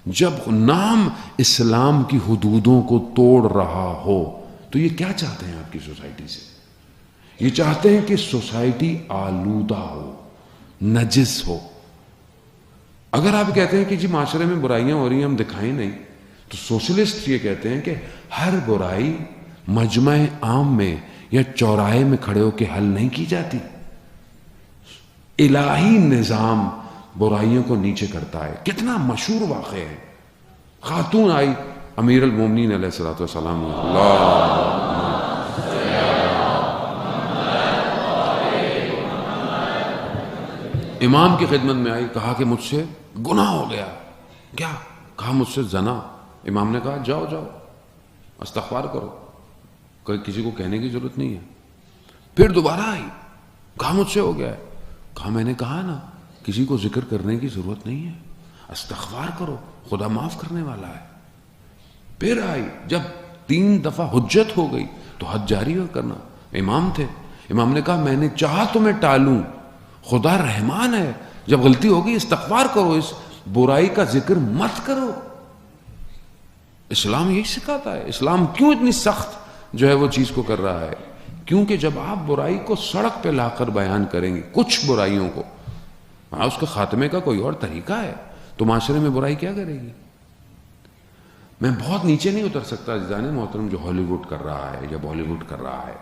جب نام اسلام کی حدودوں کو توڑ رہا ہو تو یہ کیا چاہتے ہیں آپ کی سوسائٹی سے؟ یہ چاہتے ہیں کہ سوسائٹی آلودہ ہو, نجس ہو. اگر آپ کہتے ہیں کہ جی معاشرے میں برائیاں ہو رہی ہیں, ہم دکھائیں نہیں, تو سوشلسٹ یہ کہتے ہیں کہ ہر برائی مجمع عام میں یا چوراہے میں کھڑے ہو کے حل نہیں کی جاتی. الہی نظام برائیوں کو نیچے کرتا ہے. کتنا مشہور واقعہ ہے, خاتون آئی امیر المومنین علیہ الصلوۃ والسلام, امام کی خدمت میں آئی, کہا کہ مجھ سے گناہ ہو گیا. کیا کہا؟ مجھ سے زنا. امام نے کہا جاؤ استغفار کرو, کسی کو کہنے کی ضرورت نہیں ہے. پھر دوبارہ آئی, کہا مجھ سے ہو گیا ہے. کہا میں نے کہا نا کسی کو ذکر کرنے کی ضرورت نہیں ہے, استغفار کرو, خدا معاف کرنے والا ہے. پھر آئی, جب 3 دفعہ حجت ہو گئی تو حد جاری ہو کرنا. امام تھے, امام نے کہا میں نے چاہا تمہیں ٹالوں, خدا رحمان ہے, جب غلطی ہوگی استغفار کرو, اس برائی کا ذکر مت کرو. اسلام یہی سکھاتا ہے. اسلام کیوں اتنی سخت جو ہے وہ چیز کو کر رہا ہے؟ کیونکہ جب آپ برائی کو سڑک پہ لا کر بیان کریں گے, کچھ برائیوں کو, اس کے خاتمے کا کوئی اور طریقہ ہے, تو معاشرے میں برائی کیا کرے گی؟ میں بہت نیچے نہیں اتر سکتا عزیزان محترم, جو ہالی ووڈ کر رہا ہے یا بالی ووڈ کر رہا ہے.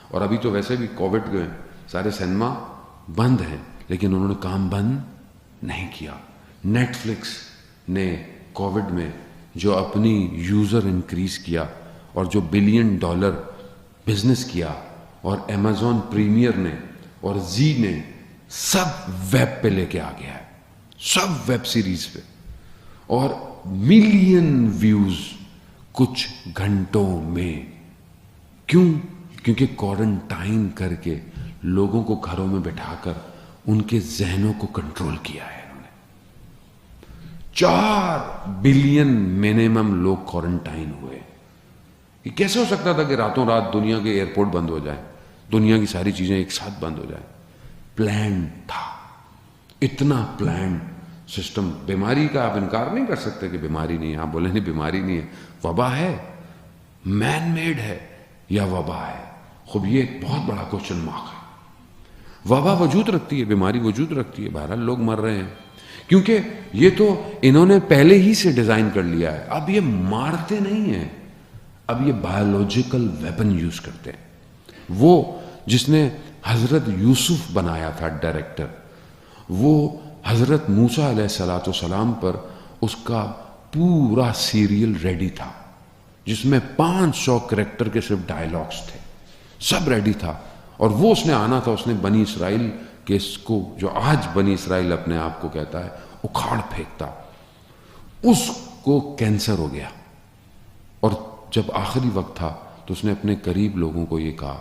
اور ابھی تو ویسے بھی کووڈ کے سارے سینما بند ہیں, لیکن انہوں نے کام بند نہیں کیا. نیٹ فلکس نے کووڈ میں جو اپنی یوزر انکریز کیا اور جو $1 بلین بزنس کیا اور امیزون پریمیئر نے اور زی نے سب ویب پہ لے کے آ گیا ہے، سب ویب سیریز پہ، اور ملین ویوز کچھ گھنٹوں میں. کیوں؟ کیونکہ کوارنٹائن کر کے لوگوں کو گھروں میں بٹھا کر ان کے ذہنوں کو کنٹرول کیا ہے انہوں نے. 4 بلین منیمم لوگ کوارنٹائن ہوئے. یہ کیسے ہو سکتا تھا کہ راتوں رات دنیا کے ایئرپورٹ بند ہو جائیں، دنیا کی ساری چیزیں ایک ساتھ بند ہو جائیں؟ پلان تھا، اتنا پلان سسٹم. بیماری کا آپ انکار نہیں کر سکتے کہ بیماری نہیں ہے. آپ بولیں نہیں بیماری نہیں ہے، وبا ہے، مین میڈ ہے یا وبا ہے؟ خب یہ ایک بہت بڑا کوشچن مارک ہے. وبا وجود رکھتی ہے، بیماری وجود رکھتی ہے، بہرحال لوگ مر رہے ہیں کیونکہ یہ تو انہوں نے پہلے ہی سے ڈیزائن کر لیا ہے. اب یہ مارتے نہیں ہیں، اب یہ بایولوجیکل ویپن یوز کرتے ہیں. وہ جس نے حضرت یوسف بنایا تھا ڈائریکٹر، وہ حضرت موسیٰ علیہ السلام پر اس کا پورا سیریل ریڈی تھا جس میں 500 کریکٹر کے صرف ڈائیلاگس تھے، سب ریڈی تھا. اور وہ اس نے آنا تھا، اس نے بنی اسرائیل کے اس کو جو آج بنی اسرائیل اپنے آپ کو کہتا ہے اکھاڑ پھینکتا. اس کو کینسر ہو گیا اور جب آخری وقت تھا تو اس نے اپنے قریب لوگوں کو یہ کہا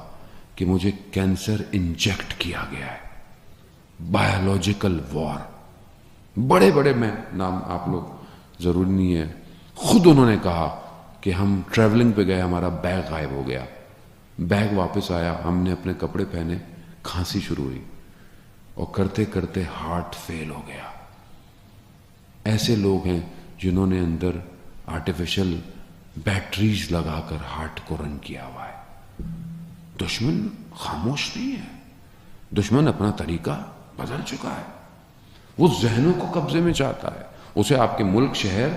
کہ مجھے کینسر انجیکٹ کیا گیا ہے. بایولوجیکل وار. بڑے بڑے میں نام آپ لوگ ضروری نہیں ہے، خود انہوں نے کہا کہ ہم ٹریولنگ پہ گئے، ہمارا بیگ غائب ہو گیا، بیگ واپس آیا، ہم نے اپنے کپڑے پہنے، کھانسی شروع ہوئی اور کرتے کرتے ہارٹ فیل ہو گیا. ایسے لوگ ہیں جنہوں نے اندر آرٹیفیشل بیٹریز لگا کر ہارٹ کو رن کیا ہوا ہے. دشمن خاموش نہیں ہے، دشمن اپنا طریقہ بدل چکا ہے. وہ ذہنوں کو قبضے میں چاہتا ہے. اسے آپ کے ملک شہر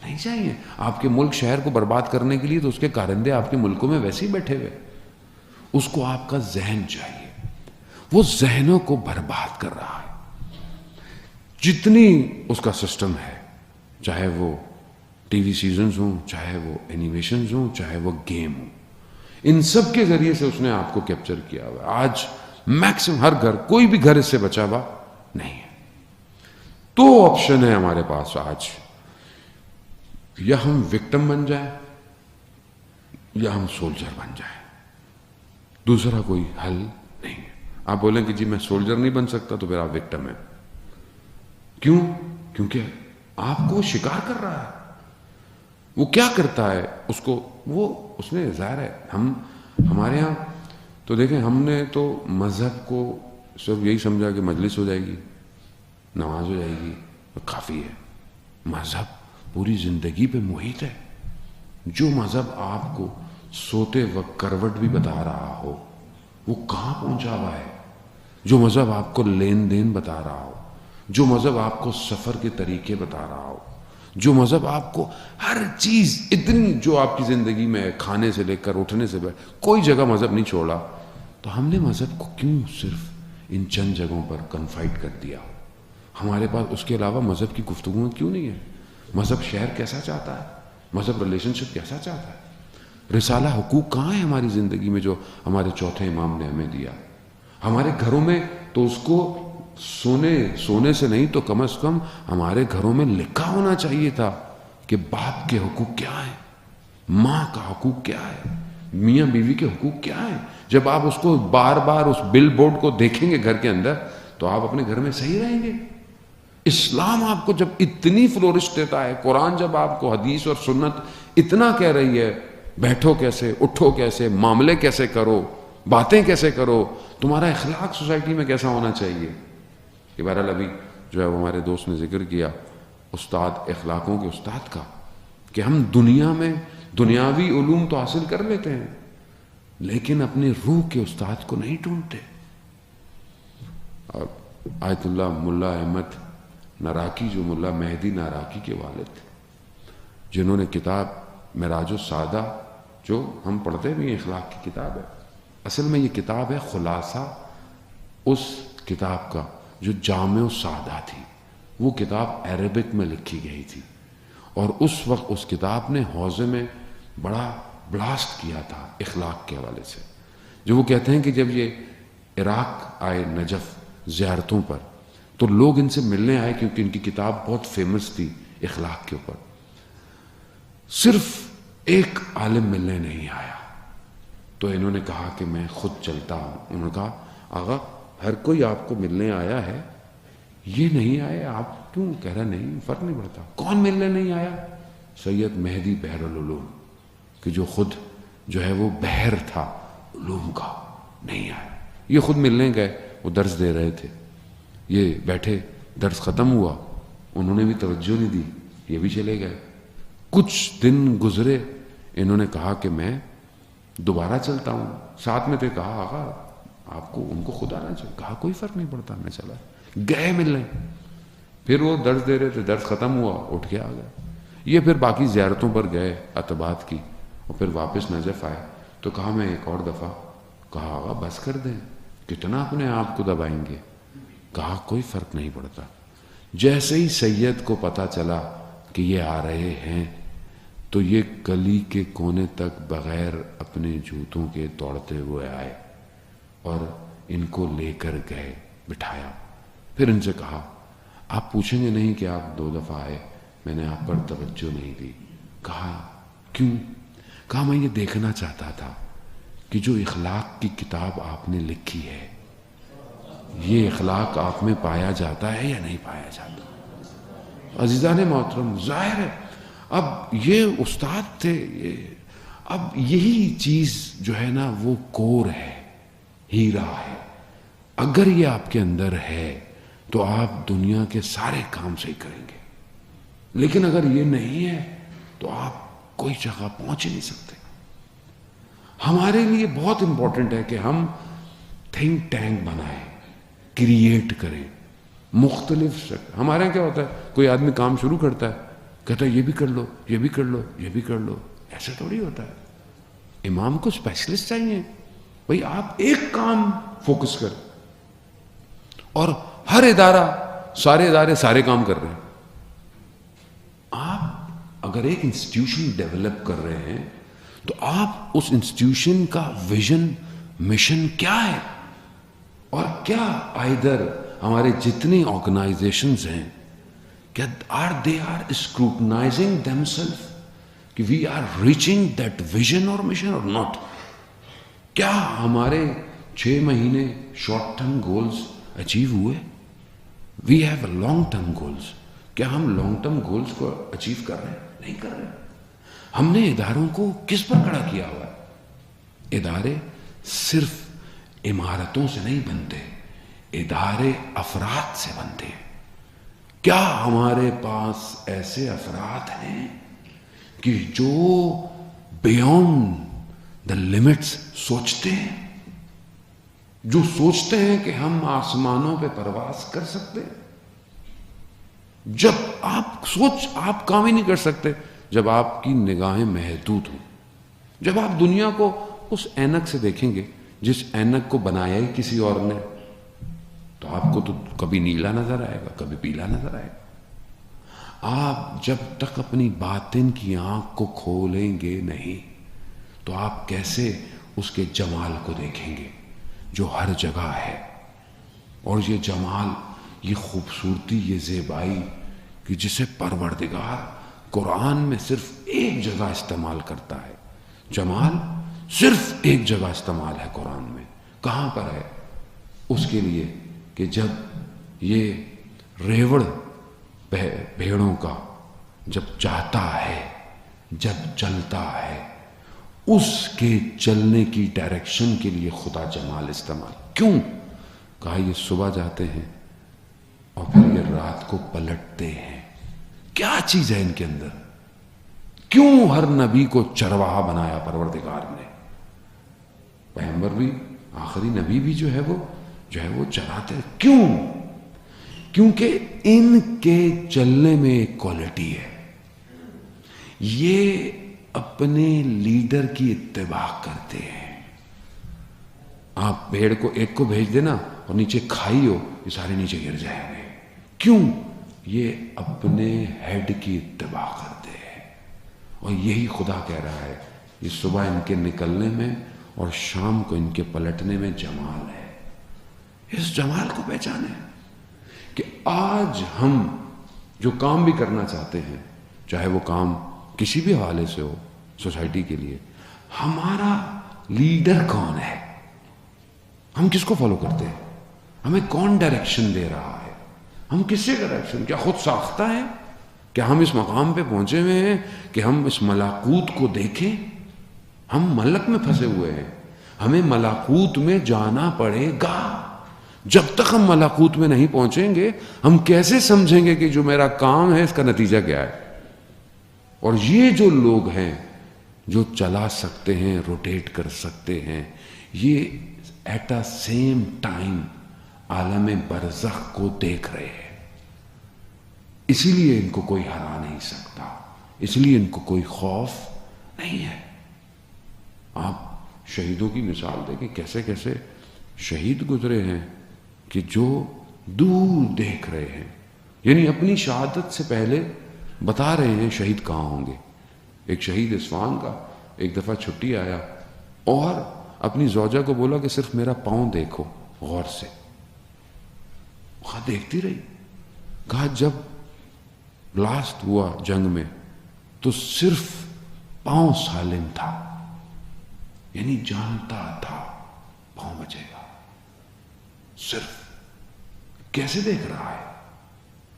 نہیں چاہیے. آپ کے ملک شہر کو برباد کرنے کے لیے تو اس کے کارندے آپ کے ملکوں میں ویسے ہی بیٹھے ہوئے. اس کو آپ کا ذہن چاہیے. وہ ذہنوں کو برباد کر رہا ہے. جتنی اس کا سسٹم ہے، چاہے وہ ٹی وی سیزنز ہوں، چاہے وہ اینیمیشنز ہوں، چاہے وہ گیم ہوں، ان سب کے ذریعے سے اس نے آپ کو کیپچر کیا ہوا ہے. آج میکسیمم ہر گھر، کوئی بھی گھر اس سے بچا ہوا نہیں ہے. دو آپشن ہے ہمارے پاس آج، یا ہم وکٹم بن جائیں یا ہم سولجر بن جائیں. دوسرا کوئی حل نہیں ہے. آپ بولیں کہ جی میں سولجر نہیں بن سکتا، تو پھر آپ وکٹم ہیں. کیوں؟ کیونکہ آپ کو شکار کر رہا ہے. وہ کیا کرتا ہے اس نے ظاہر ہے ہمارے ہاں تو دیکھیں، ہم نے تو مذہب کو صرف یہی سمجھا کہ مجلس ہو جائے گی، نماز ہو جائے گی، کافی ہے. مذہب پوری زندگی پہ محیط ہے. جو مذہب آپ کو سوتے وقت کروٹ بھی بتا رہا ہو وہ کہاں پہنچا ہوا ہے. جو مذہب آپ کو لین دین بتا رہا ہو، جو مذہب آپ کو سفر کے طریقے بتا رہا ہو، جو مذہب آپ کو ہر چیز اتنی جو آپ کی زندگی میں ہے، کھانے سے لے کر اٹھنے سے کوئی جگہ مذہب نہیں چھوڑا، تو ہم نے مذہب کو کیوں صرف ان چند جگہوں پر کنفائڈ کر دیا؟ ہمارے پاس اس کے علاوہ مذہب کی گفتگو کیوں نہیں ہے؟ مذہب شہر کیسا چاہتا ہے؟ مذہب ریلیشن شپ کیسا چاہتا ہے؟ رسالہ حقوق کہاں ہے ہماری زندگی میں جو ہمارے چوتھے امام نے ہمیں دیا؟ ہمارے گھروں میں تو اس کو سونے سے نہیں تو کم از کم ہمارے گھروں میں لکھا ہونا چاہیے تھا کہ باپ کے حقوق کیا ہیں، ماں کا حقوق کیا ہے، میاں بیوی کے حقوق کیا ہیں. جب آپ اس کو بار بار اس بل بورڈ کو دیکھیں گے گھر کے اندر تو آپ اپنے گھر میں صحیح رہیں گے. اسلام آپ کو جب اتنی فلورش دیتا ہے، قرآن جب آپ کو حدیث اور سنت اتنا کہہ رہی ہے بیٹھو کیسے، اٹھو کیسے، معاملے کیسے کرو، باتیں کیسے کرو، تمہارا اخلاق سوسائٹی میں کیسا ہونا چاہیے. کہ بہرحال ابھی جو ہے ہمارے دوست نے ذکر کیا استاد، اخلاقوں کے استاد کا، کہ ہم دنیا میں دنیاوی علوم تو حاصل کر لیتے ہیں لیکن اپنی روح کے استاد کو نہیں ڈھونڈتے. اور آیت اللہ ملا احمد ناراکی، جو ملا مہدی ناراکی کے والد تھے، جنہوں نے کتاب معراج السعادہ جو ہم پڑھتے بھی اخلاق کی کتاب ہے، اصل میں یہ کتاب ہے خلاصہ اس کتاب کا جو جامع السعادہ تھی. وہ کتاب عربک میں لکھی گئی تھی اور اس وقت اس کتاب نے حوزے میں بڑا بلاسٹ کیا تھا اخلاق کے حوالے سے. جو وہ کہتے ہیں کہ جب یہ عراق آئے نجف زیارتوں پر تو لوگ ان سے ملنے آئے کیونکہ ان کی کتاب بہت فیمس تھی اخلاق کے اوپر. صرف ایک عالم ملنے نہیں آیا تو انہوں نے کہا کہ میں خود چلتا ہوں. انہوں نے کہا آغا ہر کوئی آپ کو ملنے آیا ہے, یہ نہیں آئے, آپ کیوں؟ کہہ رہا نہیں فرق نہیں پڑتا. کون ملنے نہیں آیا؟ سید مہدی بحر العلوم, کہ جو خود جو ہے وہ بحر تھا علوم کا, نہیں آیا. یہ خود ملنے گئے, وہ درس دے رہے تھے, یہ بیٹھے, درس ختم ہوا, انہوں نے بھی توجہ نہیں دی, یہ بھی چلے گئے. کچھ دن گزرے, انہوں نے کہا کہ میں دوبارہ چلتا ہوں. ساتھ میں تھے, کہا آقا آپ کو ان کو خود آنا چاہیے. کہا کوئی فرق نہیں پڑتا, میں چلا. گئے ملنے, پھر وہ درس دے رہے تھے, درس ختم ہوا, اٹھ کے آ گئے. یہ پھر باقی زیارتوں پر گئے عتبات کی, اور پھر واپس نجف آئے تو کہا میں ایک اور دفعہ. کہا آقا بس کر دیں, کتنا اپنے آپ کو دبائیں گے. کہا کوئی فرق نہیں پڑتا. جیسے ہی سید کو پتا چلا کہ یہ آ رہے ہیں تو یہ گلی کے کونے تک بغیر اپنے جوتوں کے دوڑتے ہوئے آئے اور ان کو لے کر گئے, بٹھایا. پھر ان سے کہا آپ پوچھیں گے نہیں کہ آپ 2 دفعہ آئے, میں نے آپ پر توجہ نہیں دی. کہا کیوں؟ کہا میں یہ دیکھنا چاہتا تھا کہ جو اخلاق کی کتاب آپ نے لکھی ہے یہ اخلاق آپ میں پایا جاتا ہے یا نہیں پایا جاتا. عزیزان محترم, ظاہر ہے اب یہ استاد تھے, اب یہی چیز جو ہے نا وہ کور ہے, ہیرا ہے. اگر یہ آپ کے اندر ہے تو آپ دنیا کے سارے کام صحیح کریں گے, لیکن اگر یہ نہیں ہے تو آپ کوئی جگہ پہنچ ہی نہیں سکتے. ہمارے لیے بہت امپورٹنٹ ہے کہ ہم تھنک ٹینک بنائیں, کریٹ کریں مختلف. ہمارے یہاں کیا ہوتا ہے, کوئی آدمی کام شروع کرتا ہے, کہتا ہے یہ بھی کر لو, یہ بھی کر لو, یہ بھی کر لو. ایسا تھوڑی ہوتا ہے. امام کو اسپیشلسٹ چاہیے. بھئی آپ ایک کام فوکس کریں, اور ہر ادارہ, سارے ادارے سارے کام کر رہے ہیں. آپ اگر ایک انسٹیٹیوشن ڈیولپ کر رہے ہیں تو آپ اس انسٹیٹیوشن کا ویژن, مشن کیا ہے, اور کیا آئیدر ہمارے جتنی آرگنائزیشنز ہیں کیا they are scrutinizing themselves کہ we are reaching that vision or mission or not. کیا ہمارے 6 مہینے شارٹ ٹرم گولز اچیو ہوئے؟ We have long term goals. کیا ہم لانگ ٹرم گولز کو اچیو کر رہے ہیں؟ نہیں کر رہے. ہم نے اداروں کو کس پر کھڑا کیا ہوا ہے؟ ادارے صرف عمارتوں سے نہیں بنتے, ادارے افراد سے بنتے ہیں. کیا ہمارے پاس ایسے افراد ہیں کہ جو بیونڈ دا لمٹس سوچتے ہیں, جو سوچتے ہیں کہ ہم آسمانوں پہ پرواز کر سکتے ہیں؟ جب آپ کام ہی نہیں کر سکتے جب آپ کی نگاہیں محدود ہوں. جب آپ دنیا کو اس اینک سے دیکھیں گے جس اینک کو بنایا ہی کسی اور نے, تو آپ کو تو کبھی نیلا نظر آئے گا, کبھی پیلا نظر آئے گا. آپ جب تک اپنی باطن کی آنکھ کو کھولیں گے نہیں تو آپ کیسے اس کے جمال کو دیکھیں گے جو ہر جگہ ہے. اور یہ جمال, یہ خوبصورتی, یہ زیبائی کہ جسے پروردگار قرآن میں صرف ایک جگہ استعمال کرتا ہے. جمال صرف ایک جگہ استعمال ہے قرآن میں. کہاں پر ہے؟ اس کے لیے کہ جب یہ ریوڑ بھیڑوں کا جب چاہتا ہے, جب چلتا ہے, اس کے چلنے کی ڈائریکشن کے لیے خدا جمال استعمال. کیوں؟ کہا یہ صبح جاتے ہیں اور پھر یہ رات کو پلٹتے ہیں. کیا چیز ہے ان کے اندر؟ کیوں ہر نبی کو چرواہا بنایا پروردگار نے؟ پیغمبر بھی, آخری نبی بھی جو ہے وہ چراتے. کیوں؟ کیونکہ ان کے چلنے میں ایک کوالٹی ہے, یہ اپنے لیڈر کی اتباع کرتے ہیں. آپ بھیڑ کو ایک کو بھیج دینا اور نیچے کھائی ہو, یہ سارے نیچے گر جائیں گے. کیوں؟ یہ اپنے ہیڈ کی اتباع کرتے ہیں. اور یہی خدا کہہ رہا ہے یہ صبح ان کے نکلنے میں اور شام کو ان کے پلٹنے میں جمال ہے. اس جمال کو پہچانے کہ آج ہم جو کام بھی کرنا چاہتے ہیں, چاہے وہ کام کسی بھی حوالے سے ہو سوسائٹی کے لیے, ہمارا لیڈر کون ہے, ہم کس کو فالو کرتے ہیں, ہمیں کون ڈائریکشن دے رہا ہے, ہم کس سے ڈائریکشن, کیا خود ساختہ ہے, کیا ہم اس مقام پہ پہنچے ہوئے ہیں کہ ہم اس ملاکوت کو دیکھیں, ہم ملک میں پھنسے ہوئے ہیں, ہمیں ملاکوت میں جانا پڑے گا. جب تک ہم ملاکوت میں نہیں پہنچیں گے ہم کیسے سمجھیں گے کہ جو میرا کام ہے اس کا نتیجہ کیا ہے. اور یہ جو لوگ ہیں جو چلا سکتے ہیں, روٹیٹ کر سکتے ہیں, یہ ایٹ اے سیم ٹائم عالم برزخ کو دیکھ رہے ہیں, اسی لیے ان کو کوئی ہرا نہیں سکتا, اس لیے ان کو کوئی خوف نہیں ہے. آپ شہیدوں کی مثال دیکھیں, کیسے کیسے شہید گزرے ہیں کہ جو دور دیکھ رہے ہیں, یعنی اپنی شہادت سے پہلے بتا رہے ہیں شہید کہاں ہوں گے. ایک شہید اصفہان کا ایک دفعہ چھٹی آیا اور اپنی زوجہ کو بولا کہ صرف میرا پاؤں دیکھو غور سے. وہاں دیکھتی رہی. کہا جب بلاسٹ ہوا جنگ میں تو صرف پاؤں سالم تھا, یعنی جانتا تھا پاؤں بچے گا. صرف کیسے دیکھ رہا ہے,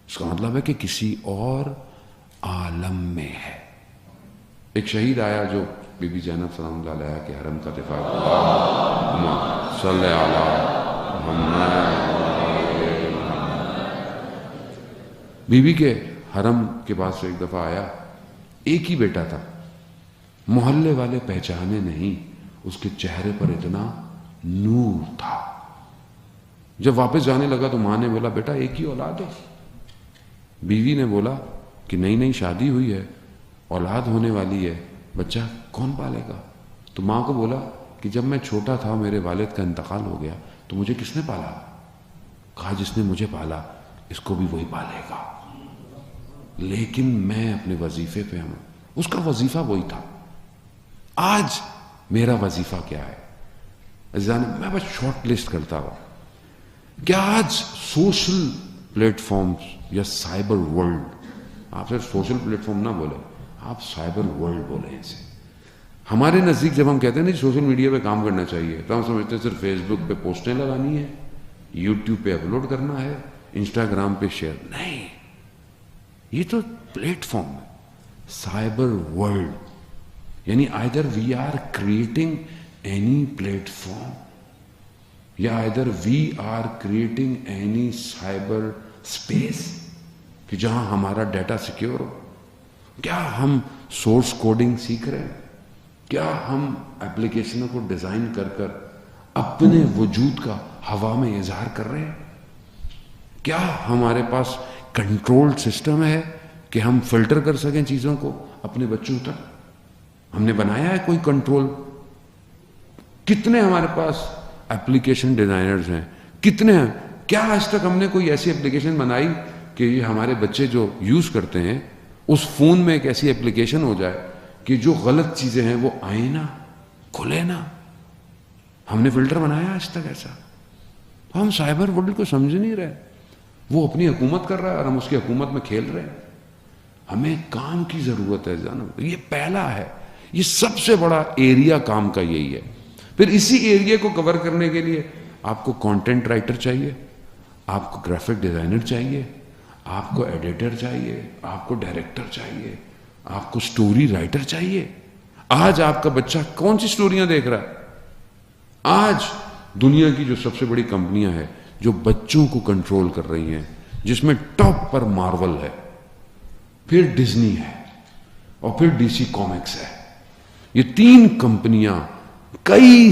اس کا مطلب ہے کہ کسی اور عالم میں ہے. ایک شہید آیا جو بی بی زینب سلام اللہ علیہ کے حرم کا دفاع کیا, صلی اللہ محمد. بی بی کے حرم کے پاس سے ایک دفعہ آیا, ایک ہی بیٹا تھا, محلے والے پہچانے نہیں, اس کے چہرے پر اتنا نور تھا. جب واپس جانے لگا تو ماں نے بولا بیٹا ایک ہی اولاد ہے. بیوی نے بولا کہ نہیں شادی ہوئی ہے, اولاد ہونے والی ہے, بچہ کون پالے گا. تو ماں کو بولا کہ جب میں چھوٹا تھا میرے والد کا انتقال ہو گیا تو مجھے کس نے پالا. کہا جس نے مجھے پالا اس کو بھی وہی پالے گا, لیکن میں اپنے وظیفے پہ ہوں. اس کا وظیفہ وہی تھا. آج میرا وظیفہ کیا ہے عزیزان, میں بس شارٹ لسٹ کرتا ہوں. کیا آج سوشل پلیٹ فارمز یا سائبر ورلڈ, آپ صرف سوشل پلیٹ فارم نہ بولے, آپ سائبر ورلڈ بولیں اسے. ہمارے نزدیک جب ہم کہتے ہیں نا سوشل میڈیا پہ کام کرنا چاہیے تو ہم سمجھتے ہیں صرف فیس بک پہ پوسٹیں لگانی ہے, یوٹیوب پہ اپلوڈ کرنا ہے, انسٹاگرام پہ شیئر. نہیں, یہ تو پلیٹ فارم ہے. سائبر ورلڈ یعنی either we are creating any platform یا either we are creating any cyber space کہ جہاں ہمارا ڈیٹا سیکیور ہو. کیا ہم سورس کوڈنگ سیکھ رہے ہیں, کیا ہم ایپلیکیشنوں کو ڈیزائن کر کر اپنے وجود کا ہوا میں اظہار کر رہے ہیں. کیا ہمارے پاس کنٹرول سسٹم ہے کہ ہم فلٹر کر سکیں چیزوں کو اپنے بچوں تک. ہم نے بنایا ہے کوئی کنٹرول. کتنے ہمارے پاس ایپلیکیشن ڈیزائنرز ہیں, کتنے ہیں. کیا آج تک ہم نے کوئی ایسی ایپلیکیشن بنائی کہ یہ ہمارے بچے جو یوز کرتے ہیں اس فون میں ایک ایسی ایپلیکیشن ہو جائے کہ جو غلط چیزیں ہیں وہ آئیں نا, کھلے نا. ہم نے فلٹر بنایا آج تک ایسا. ہم سائبر ورلڈ کو سمجھ نہیں رہے. وہ اپنی حکومت کر رہا ہے اور ہم اس کی حکومت میں کھیل رہے ہیں. ہمیں کام کی ضرورت ہے جانو, یہ پہلا ہے, یہ سب سے بڑا ایریا کام کا یہی ہے. پھر اسی ایریا کو کور کرنے کے لیے آپ کو کانٹینٹ رائٹر چاہیے, آپ کو گرافک ڈیزائنر چاہیے, آپ کو ایڈیٹر چاہیے, آپ کو ڈائریکٹر چاہیے, آپ کو سٹوری رائٹر چاہیے. آج آپ کا بچہ کون سی سٹوریاں دیکھ رہا ہے؟ آج دنیا کی جو سب سے بڑی کمپنیاں ہیں جو بچوں کو کنٹرول کر رہی ہیں, جس میں ٹاپ پر مارول ہے, پھر ڈزنی ہے اور پھر ڈی سی کامکس ہے. یہ تین کمپنیاں کئی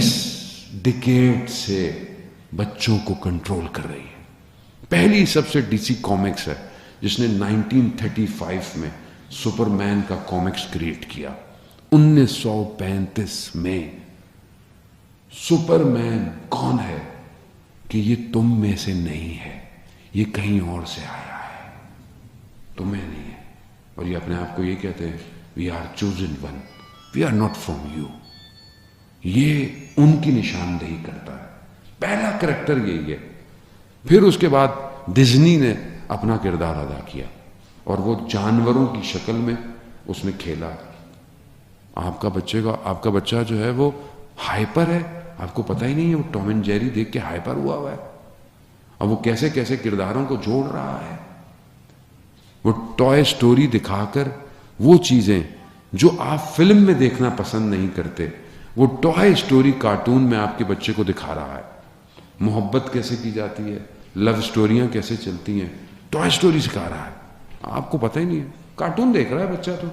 ڈیکیڈ سے بچوں کو کنٹرول کر رہی ہیں. پہلی سب سے ڈی سی کامکس ہے جس نے 1935 میں سپر مین کا کامکس کریٹ کیا. 1935 میں سپر مین کون ہے کہ یہ تم میں سے نہیں ہے, یہ کہیں اور سے آیا ہے, تمہیں نہیں ہے. اور یہ اپنے آپ کو یہ کہتے ہیں we are chosen one, we are not from you. یہ ان کی نشاندہی کرتا ہے. پہلا کریکٹر یہی ہے. پھر اس کے بعد ڈزنی نے اپنا کردار ادا کیا اور وہ جانوروں کی شکل میں اس نے کھیلا. آپ کا بچہ جو ہے وہ ہائپر ہے, آپ کو پتہ ہی نہیں ہے. وہ ٹام اینڈ جیری دیکھ کے ہائپر ہوا ہے. اور وہ کیسے کیسے کرداروں کو جوڑ رہا ہے. وہ ٹوائے سٹوری دکھا کر وہ چیزیں جو آپ فلم میں دیکھنا پسند نہیں کرتے, وہ ٹوائے سٹوری کارٹون میں آپ کے بچے کو دکھا رہا ہے. محبت کیسے کی جاتی ہے, لو سٹوریاں کیسے چلتی ہیں, ٹوائے سٹوری سکھا رہا ہے. آپ کو پتہ ہی نہیں ہے, کارٹون دیکھ رہا ہے بچہ. تو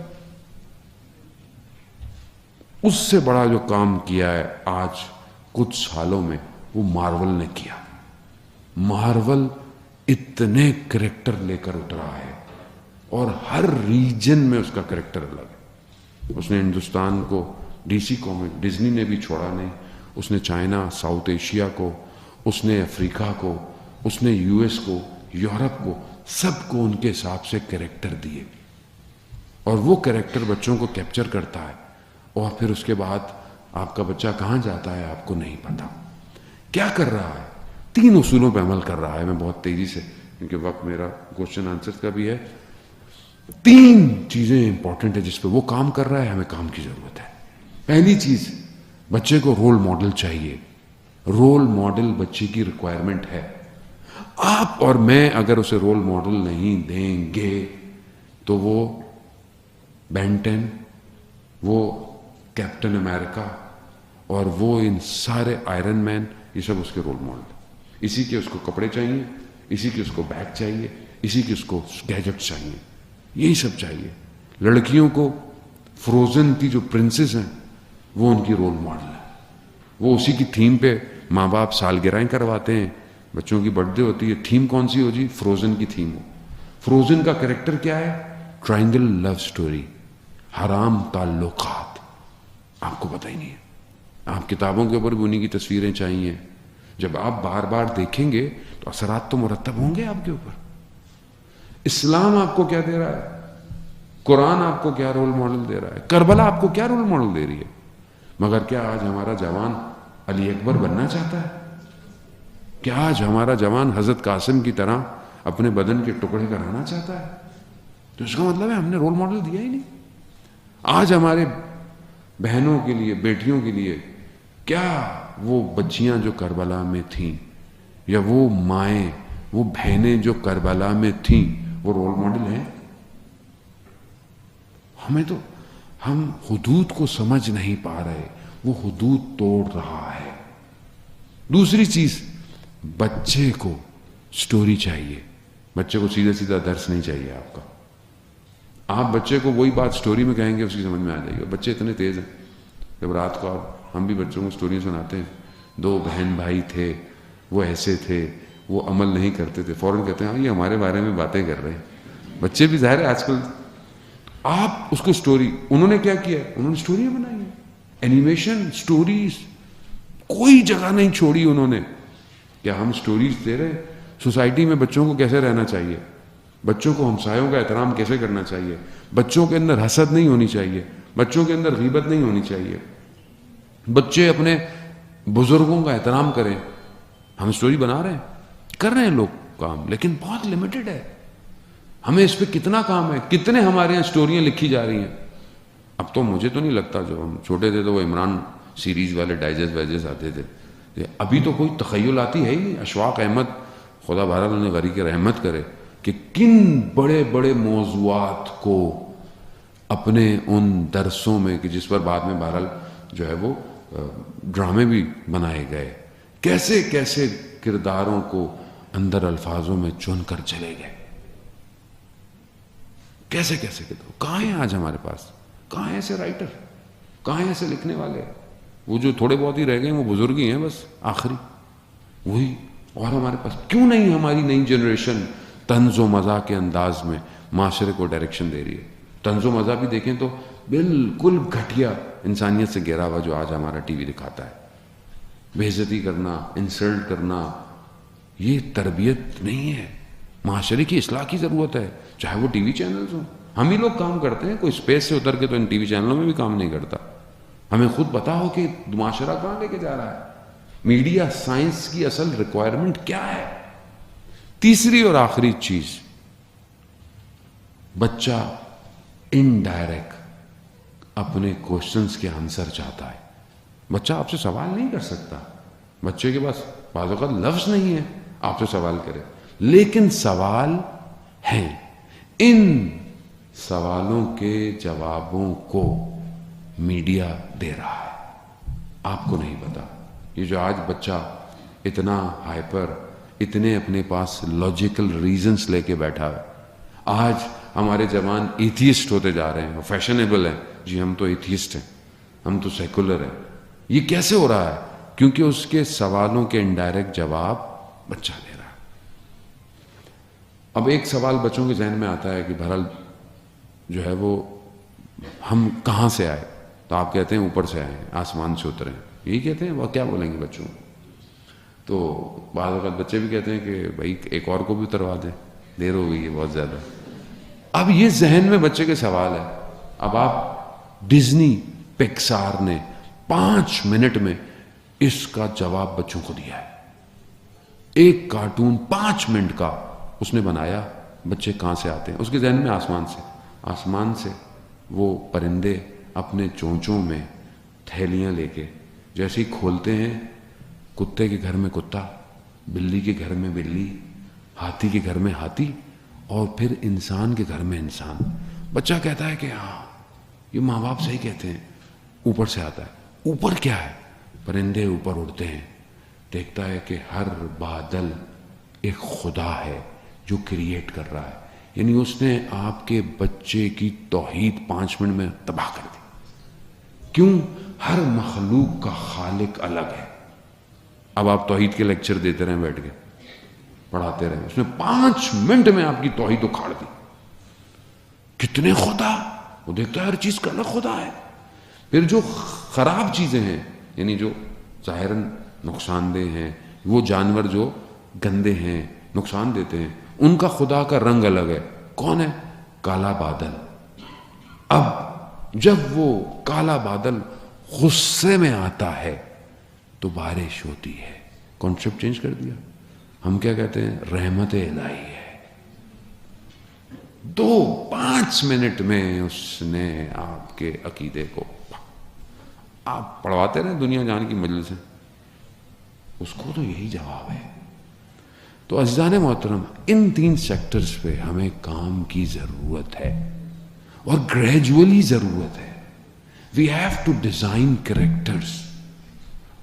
اس سے بڑا جو کام کیا ہے آج کچھ سالوں میں وہ مارول نے کیا. مارول اتنے کریکٹر لے کر اترا ہے اور ہر ریجن میں اس کا کریکٹر الگ ہے. اس نے ہندوستان کو ڈی سی کامک, ڈزنی نے بھی چھوڑا نہیں. اس نے چائنا, ساؤتھ ایشیا کو, اس نے افریقہ کو, اس نے یو ایس کو, یورپ کو, سب کو ان کے حساب سے کریکٹر دیے. اور وہ کریکٹر بچوں کو کیپچر کرتا ہے. اور پھر اس کے بعد آپ کا بچہ کہاں جاتا ہے آپ کو نہیں پتا. کیا کر رہا ہے؟ 3 اصولوں پہ عمل کر رہا ہے. میں بہت تیزی سے, کیونکہ وقت میرا کوشچن آنسر کا بھی ہے. 3 چیزیں امپورٹنٹ ہے جس پہ وہ کام کر رہا ہے. ہمیں کام کی ضرورت ہے. پہلی چیز, بچے کو رول ماڈل چاہیے. رول ماڈل بچے کی ریکوائرمنٹ ہے. آپ اور میں اگر اسے رول ماڈل نہیں دیں گے تو وہ بین 10, وہ کیپٹن امریکہ اور وہ ان سارے آئرن مین, یہ سب اس کے رول ماڈل. اسی کے اس کو کپڑے چاہیے, اسی کے اس کو بیگ چاہیے, اسی کے اس کو گیجٹ چاہیے, یہی سب چاہیے. لڑکیوں کو فروزن کی جو پرنسز ہیں وہ ان کی رول ماڈل ہے. وہ اسی کی تھیم پہ ماں باپ سالگرہیں کرواتے ہیں. بچوں کی برتھ ڈے ہوتی ہے, تھیم کون سی ہو جی؟ فروزن کی تھیم ہو. فروزن کا کریکٹر کیا ہے؟ ٹرائنگل لو سٹوری, حرام تعلقات. آپ کو پتہ ہی نہیں ہے. آپ کتابوں کے اوپر بھی انہیں کی تصویریں چاہیے. جب آپ بار بار دیکھیں گے تو اثرات تو مرتب ہوں گے آپ کے اوپر. اسلام آپ کو کیا دے رہا ہے؟ قرآن آپ کو کیا رول ماڈل دے رہا ہے؟ کربلا آپ کو کیا رول ماڈل دے رہی ہے؟ مگر کیا آج ہمارا جوان علی اکبر بننا چاہتا ہے؟ کیا آج ہمارا جوان حضرت قاسم کی طرح اپنے بدن کے ٹکڑے کرانا چاہتا ہے؟ تو اس کا مطلب ہے ہم نے رول ماڈل دیا ہی نہیں. آج ہمارے بہنوں کے لیے, بیٹیوں کے لیے کیا وہ بچیاں جو کربلا میں تھیں, یا وہ مائیں, وہ بہنیں جو کربلا میں تھیں, وہ رول ماڈل ہیں؟ ہم حدود کو سمجھ نہیں پا رہے. وہ حدود توڑ رہا ہے. دوسری چیز, بچے کو سٹوری چاہیے. بچے کو سیدھا سیدھا درس نہیں چاہیے آپ کا. آپ بچے کو وہی بات سٹوری میں کہیں گے اس کی سمجھ میں آ جائے گی. بچے اتنے تیز ہیں, جب رات کو ہم بھی بچوں کو سٹوری سناتے ہیں, 2 بہن بھائی تھے, وہ ایسے تھے, وہ عمل نہیں کرتے تھے, فوراً کہتے ہیں ہاں یہ ہمارے بارے میں باتیں کر رہے ہیں. بچے بھی ظاہر ہے آج کل. آپ اس کو سٹوری, انہوں نے کیا کیا, انہوں نے سٹوریاں بنائی ہیں, اینیمیشن, سٹوریز, کوئی جگہ نہیں چھوڑی انہوں نے. کیا ہم سٹوریز دے رہے ہیں؟ سوسائٹی میں بچوں کو کیسے رہنا چاہیے, بچوں کو ہمسایوں کا احترام کیسے کرنا چاہیے, بچوں کے اندر حسد نہیں ہونی چاہیے, بچوں کے اندر غیبت نہیں ہونی چاہیے, بچے اپنے بزرگوں کا احترام کریں. ہم سٹوری بنا رہے ہیں, کر رہے ہیں لوگ کام, لیکن بہت لمیٹڈ ہے. ہمیں اس پہ کتنا کام ہے, کتنے ہمارے یہاں سٹوریاں لکھی جا رہی ہیں. اب تو مجھے تو نہیں لگتا, جو ہم چھوٹے تھے تو وہ عمران سیریز والے ڈائجسٹ وائجسٹ آتے تھے. ابھی تو کوئی تخیل آتی ہے ہی نہیں. اشفاق احمد, خدا بہرحال انہیں غری کی رحمت کرے, کہ کن بڑے بڑے موضوعات کو اپنے ان درسوں میں, کہ جس پر بعد میں بہرحال جو ہے وہ ڈرامے بھی بنائے گئے, کیسے کیسے کرداروں کو اندر الفاظوں میں چن کر چلے گئے, کیسے کیسے کردار. کہاں ہیں آج ہمارے پاس, کہاں ہیں ایسے رائٹر, کہاں ہیں ایسے لکھنے والے؟ وہ جو تھوڑے بہت ہی رہ گئے وہ بزرگ ہی ہیں بس, آخری وہی. اور ہمارے پاس کیوں نہیں ہماری نئی جنریشن طنز و مزاح کے انداز میں معاشرے کو ڈائریکشن دے رہی ہے؟ طنز و مزاح بھی دیکھیں تو بالکل گھٹیا انسانیت سے گھرا ہوا جو آج ہمارا ٹی وی دکھاتا ہے. بے عزتی کرنا, انسلٹ کرنا, یہ تربیت نہیں ہے. معاشرے کی اصلاح کی ضرورت ہے, چاہے وہ ٹی وی چینلز ہوں. ہم ہی لوگ کام کرتے ہیں, کوئی اسپیس سے اتر کے تو ان ٹی وی چینلوں میں بھی کام نہیں کرتا. ہمیں خود پتا ہو کہ معاشرہ کہاں لے کے جا رہا ہے. میڈیا سائنس کی اصل ریکوائرمنٹ کیا ہے. تیسری اور آخری چیز, بچہ انڈائریکٹ اپنے کوشچنس کے آنسر چاہتا ہے. بچہ آپ سے سوال نہیں کر سکتا, بچے کے پاس بعض اوقات لفظ نہیں ہے آپ سے سوال کرے, لیکن سوال ہیں. ان سوالوں کے جوابوں کو میڈیا دے رہا ہے, آپ کو نہیں پتا. یہ جو آج بچہ اتنا ہائپر, اتنے اپنے پاس لاجیکل ریزنز لے کے بیٹھا ہے, آج ہمارے جوان ایتھیسٹ ہوتے جا رہے ہیں, فیشنیبل ہیں, جی ہم تو ایتھیسٹ ہیں, ہم تو سیکولر ہیں. یہ کیسے ہو رہا ہے؟ کیونکہ اس کے سوالوں کے انڈائریکٹ جواب بچہ دے رہا ہے. اب ایک سوال بچوں کے ذہن میں آتا ہے کہ بہرحال جو ہے وہ ہم کہاں سے آئے, تو آپ کہتے ہیں اوپر سے آئے ہیں, آسمان سے اترے ہیں, یہی کہتے ہیں. وہ کیا بولیں گے بچوں؟ تو بعض اوقات بچے بھی کہتے ہیں کہ بھائی ایک اور کو بھی اتروا دیں, دیر ہو گئی ہے بہت زیادہ. اب یہ ذہن میں بچے کے سوال ہے. اب آپ ڈزنی پکسار نے 5 منٹ میں اس کا جواب بچوں کو دیا ہے. ایک کارٹون 5 منٹ کا اس نے بنایا. بچے کہاں سے آتے ہیں؟ اس کے ذہن میں آسمان سے. آسمان سے وہ پرندے اپنے چونچوں میں تھیلیاں لے کے جیسے ہی کھولتے ہیں, کتے کے گھر میں کتا, بلی کے گھر میں بلی, ہاتھی کے گھر میں ہاتھی, اور پھر انسان کے گھر میں انسان. بچہ کہتا ہے کہ ہاں یہ ماں باپ صحیح کہتے ہیں, اوپر سے آتا ہے. اوپر کیا ہے؟ پرندے اوپر اڑتے ہیں, دیکھتا ہے کہ ہر بادل ایک خدا ہے جو کریٹ کر رہا ہے. یعنی اس نے آپ کے بچے کی توحید 5 منٹ میں تباہ کر دی. کیوں؟ ہر مخلوق کا خالق الگ ہے. اب آپ توحید کے لیکچر دیتے رہیں, بیٹھ کے پڑھاتے رہیں, اس نے 5 منٹ میں آپ کی توحید اکھاڑ دی. کتنے خدا؟ وہ دیکھتا ہے ہر چیز کا الگ خدا ہے. پھر جو خراب چیزیں ہیں, یعنی جو ظاہراً نقصان دہ ہیں, وہ جانور جو گندے ہیں, نقصان دیتے ہیں, ان کا خدا کا رنگ الگ ہے. کون ہے؟ کالا بادل. اب جب وہ کالا بادل غصے میں آتا ہے تو بارش ہوتی ہے. کانسیپٹ چینج کر دیا. ہم کیا کہتے ہیں؟ رحمت الہی ہے. 5 منٹ میں اس نے آپ کے عقیدے کو, آپ پڑھواتے رہے دنیا جان کی مجلس سے, اس کو تو یہی جواب ہے. تو عزیزان محترم, ان 3 سیکٹرز پہ ہمیں کام کی ضرورت ہے, اور گریجولی ضرورت ہے. We have to design characters.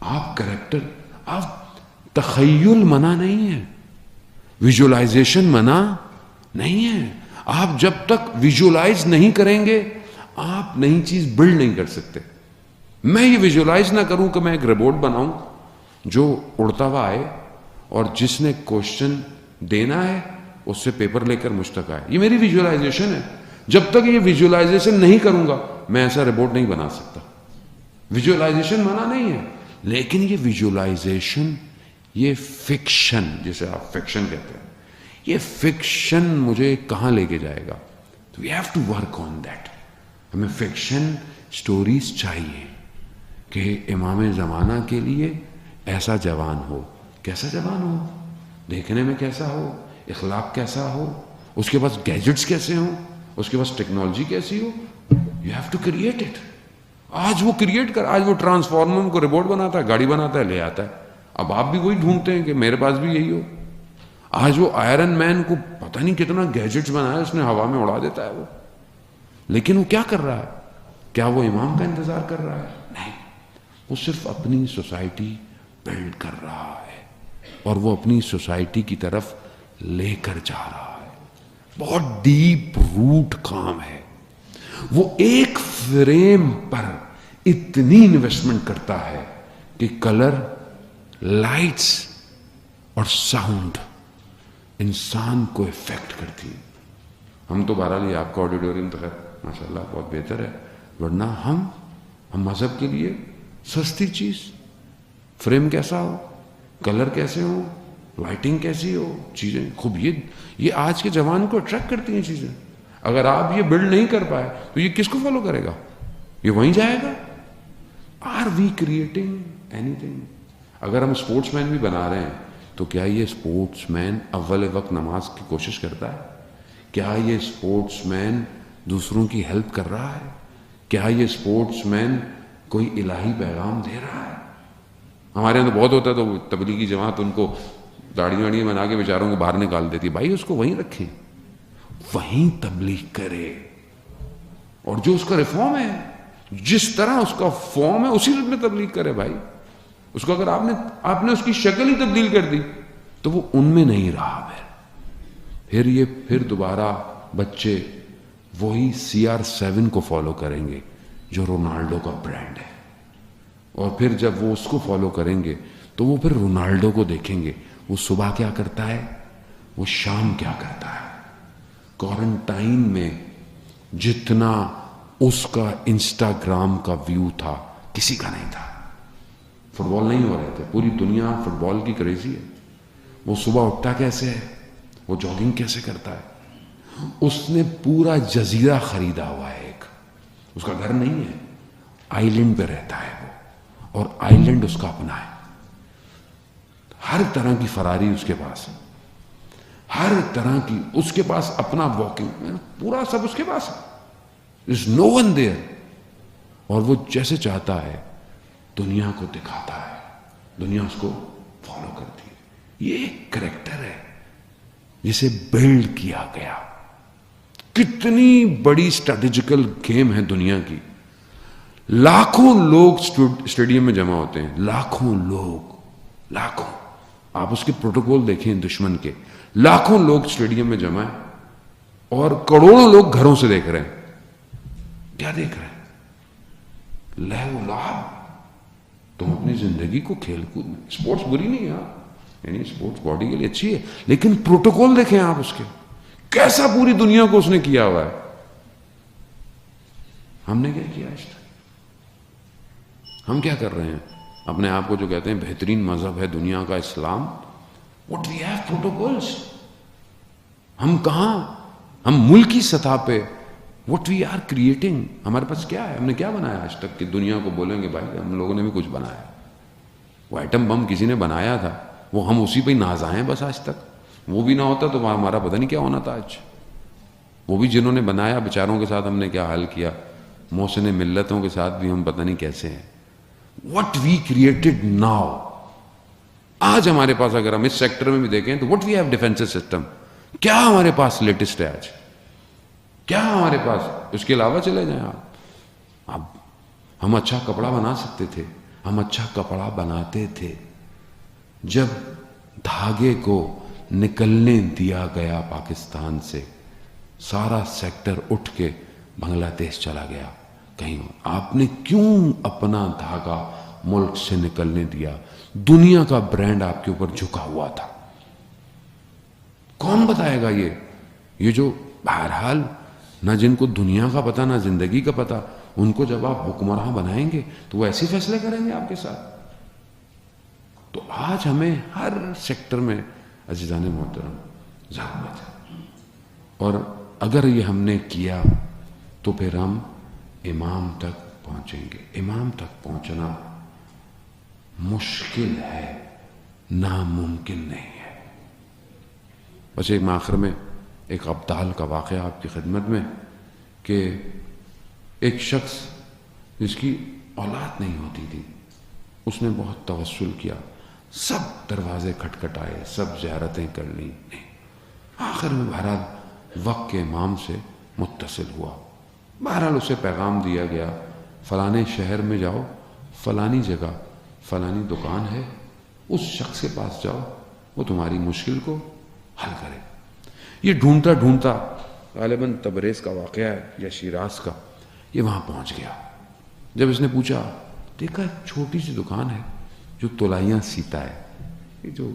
آپ کریکٹر, آپ تخیل منع نہیں ہے, ویژولائزیشن منع نہیں ہے. آپ جب تک ویژولائز نہیں کریں گے آپ نئی چیز بلڈ نہیں کر سکتے. میں یہ ویژولائز نہ کروں کہ میں ایک روبوٹ بناؤں جو اڑتا ہوا آئے اور جس نے کوشچن دینا ہے اس سے پیپر لے کر مجھ تک آئے. یہ میری ویژولائزیشن ہے. جب تک یہ ویژولائزیشن نہیں کروں گا میں ایسا روبوٹ نہیں بنا سکتا. ویژولائزیشن منع نہیں ہے, لیکن یہ ویژولائزیشن, یہ فکشن جسے آپ فکشن کہتے ہیں, یہ فکشن مجھے کہاں لے کے جائے گا؟ تو we have to work on that. ہمیں فکشن سٹوریز چاہیے کہ امام زمانہ کے لیے ایسا جوان ہو. کیسا جوان ہو؟ دیکھنے میں کیسا ہو, اخلاق کیسا ہو, اس کے پاس گیجٹس کیسے ہوں, اس کے پاس ٹیکنالوجی کیسی ہو. You have to create it. آج وہ کریٹ کر, آج وہ ٹرانسفارمر کو روبوٹ بناتا ہے, گاڑی بناتا ہے, لے آتا ہے. اب آپ بھی وہی ڈھونڈتے ہیں کہ میرے پاس بھی یہی ہو. آج وہ آئرن مین کو پتہ نہیں کتنا گیجٹس بنایا اس نے, ہوا میں اڑا دیتا ہے وہ, لیکن وہ کیا کر رہا ہے؟ کیا وہ امام کا انتظار کر رہا ہے؟ نہیں, وہ صرف اپنی سوسائٹی بلڈ کر رہا ہے اور وہ اپنی سوسائٹی کی طرف لے کر جا رہا ہے. بہت ڈیپ روٹ کام ہے. وہ ایک فریم پر اتنی انویسٹمنٹ کرتا ہے کہ کلر, لائٹس اور ساؤنڈ انسان کو افیکٹ کرتی ہے. ہم تو بہرحال یہ آپ کا آڈیٹوریم تو خیر ماشاءاللہ بہت بہتر ہے, ورنہ ہم مذہب کے لیے سستی چیز, فریم کیسا ہو, کلر کیسے ہو, لائٹنگ کیسی ہو, چیزیں خوب, یہ آج کے جوان کو اٹریکٹ کرتی ہیں چیزیں. اگر آپ یہ بلڈ نہیں کر پائے تو یہ کس کو فالو کرے گا؟ یہ وہیں جائے گا. آر وی کریٹنگ اینی تھنگ؟ اگر ہم اسپورٹس مین بھی بنا رہے ہیں تو کیا یہ اسپورٹس مین اول وقت نماز کی کوشش کرتا ہے؟ کیا یہ اسپورٹس مین دوسروں کی ہیلپ کر رہا ہے؟ کیا یہ اسپورٹس مین کوئی الہی پیغام دے رہا ہے؟ ہمارے یہاں تو بہت ہوتا ہے تو تبلیغی جماعت ان کو داڑھی واڑی بنا کے بیچاروں کو باہر نکال دیتی ہے. بھائی اس کو وہیں رکھیں, وہیں تبلیغ کرے, اور جو اس کا ریفارم ہے, جس طرح اس کا فارم ہے اسی میں تبلیغ کرے. بھائی اس کو اگر آپ نے اس کی شکل ہی تبدیل کر دی تو وہ ان میں نہیں رہا. پھر دوبارہ بچے وہی CR7 کو فالو کریں گے جو رونالڈو کا برانڈ ہے, اور پھر جب وہ اس کو فالو کریں گے تو وہ پھر رونالڈو کو دیکھیں گے, وہ صبح کیا کرتا ہے, وہ شام کیا کرتا ہے. کوارنٹائن میں جتنا اس کا انسٹاگرام کا ویو تھا کسی کا نہیں تھا. فٹ بال نہیں ہو رہے تھے, پوری دنیا فٹ بال کی کریزی ہے. وہ صبح اٹھتا کیسے ہے, وہ جاگنگ کیسے کرتا ہے. اس نے پورا جزیرہ خریدا ہوا ہے, ایک اس کا گھر نہیں ہے, آئی لینڈ پہ رہتا ہے وہ, اور آئی لینڈ اس کا اپنا ہے. ہر طرح کی فراری اس کے پاس ہے, ہر طرح کی اس کے پاس اپنا واکنگ, پورا سب اس کے پاس ہے. There's no one there. اور وہ جیسے چاہتا ہے دنیا کو دکھاتا ہے, دنیا اس کو فالو کرتی ہے. یہ ایک کریکٹر ہے جسے بلڈ کیا گیا. کتنی بڑی اسٹریٹجیکل گیم ہے دنیا کی. لاکھوں لوگ اسٹیڈیم میں جمع ہوتے ہیں, لاکھوں لوگ, لاکھوں. آپ اس کے پروٹوکول دیکھیں دشمن کے, لاکھوں لوگ اسٹیڈیم میں جمع ہیں اور کروڑوں لوگ گھروں سے دیکھ رہے ہیں. کیا دیکھ رہے ہیں؟ لہو لعب. تم اپنی زندگی کو کھیل کود میں, اسپورٹس بری نہیں ہے, یعنی اسپورٹس باڈی کے لیے اچھی ہے, لیکن پروٹوکول دیکھیں آپ اس کے, کیسا پوری دنیا کو اس نے کیا ہوا ہے. ہم نے کیا کیا آج تک؟ ہم کیا کر رہے ہیں؟ اپنے آپ کو جو کہتے ہیں بہترین مذہب ہے دنیا کا اسلام, what we have protocols. ہم کہاں, ہم ملکی سطح پہ what we are creating, ہمارے پاس کیا ہے, ہم نے کیا بنایا آج تک کہ دنیا کو بولیں گے بھائی ہم لوگوں نے بھی کچھ بنایا. وہ ایٹم بم کسی نے بنایا تھا, وہ ہم اسی پہ ناز آئے ہیں بس آج تک. وہ بھی نہ ہوتا تو ہمارا پتہ نہیں کیا ہونا تھا آج. وہ بھی جنہوں نے بنایا بیچاروں کے ساتھ ہم نے کیا حال کیا, محسن ملتوں کے ساتھ بھی ہم پتہ نہیں کیسے ہیں. What we created now. آج ہمارے پاس اگر ہم اس سیکٹر میں بھی دیکھیں تو what we have defensive system, کیا ہمارے پاس لیٹسٹ ہے آج, کیا ہمارے پاس. اس کے علاوہ چلے جائیں آپ, اب ہم اچھا کپڑا بنا سکتے تھے, ہم اچھا کپڑا بناتے تھے. جب دھاگے کو نکلنے دیا گیا پاکستان سے, سارا سیکٹر اٹھ کے بنگلہ دیش چلا گیا. کہیں آپ نے کیوں اپنا دھاگا ملک سے نکلنے دیا؟ دنیا کا برانڈ آپ کے اوپر جھکا ہوا تھا. کون بتائے گا یہ جو بہرحال نہ جن کو دنیا کا پتہ نہ زندگی کا پتہ, ان کو جب آپ حکمراں بنائیں گے تو وہ ایسے فیصلے کریں گے آپ کے ساتھ. تو آج ہمیں ہر سیکٹر میں عزیزان محترم ضرورت ہے, اور اگر یہ ہم نے کیا تو پھر ہم امام تک پہنچیں گے. امام تک پہنچنا مشکل ہے, ناممکن نہیں ہے. بس ایک آخر میں ایک ابدال کا واقعہ آپ کی خدمت میں, کہ ایک شخص جس کی اولاد نہیں ہوتی تھی, اس نے بہت توسل کیا, سب دروازے کھٹکھٹائے, سب زیارتیں کر لیں, نہیں. آخر میں بہرحال وقت کے امام سے متصل ہوا. بہرحال اسے پیغام دیا گیا فلانے شہر میں جاؤ, فلانی جگہ فلانی دکان ہے, اس شخص کے پاس جاؤ, وہ تمہاری مشکل کو حل کرے. یہ ڈھونڈتا ڈھونڈتا غالباً تبریز کا واقعہ ہے یا شیراز کا, یہ وہاں پہنچ گیا. جب اس نے پوچھا, دیکھا ایک چھوٹی سی دکان ہے جو تولائیاں سیتا ہے, یہ جو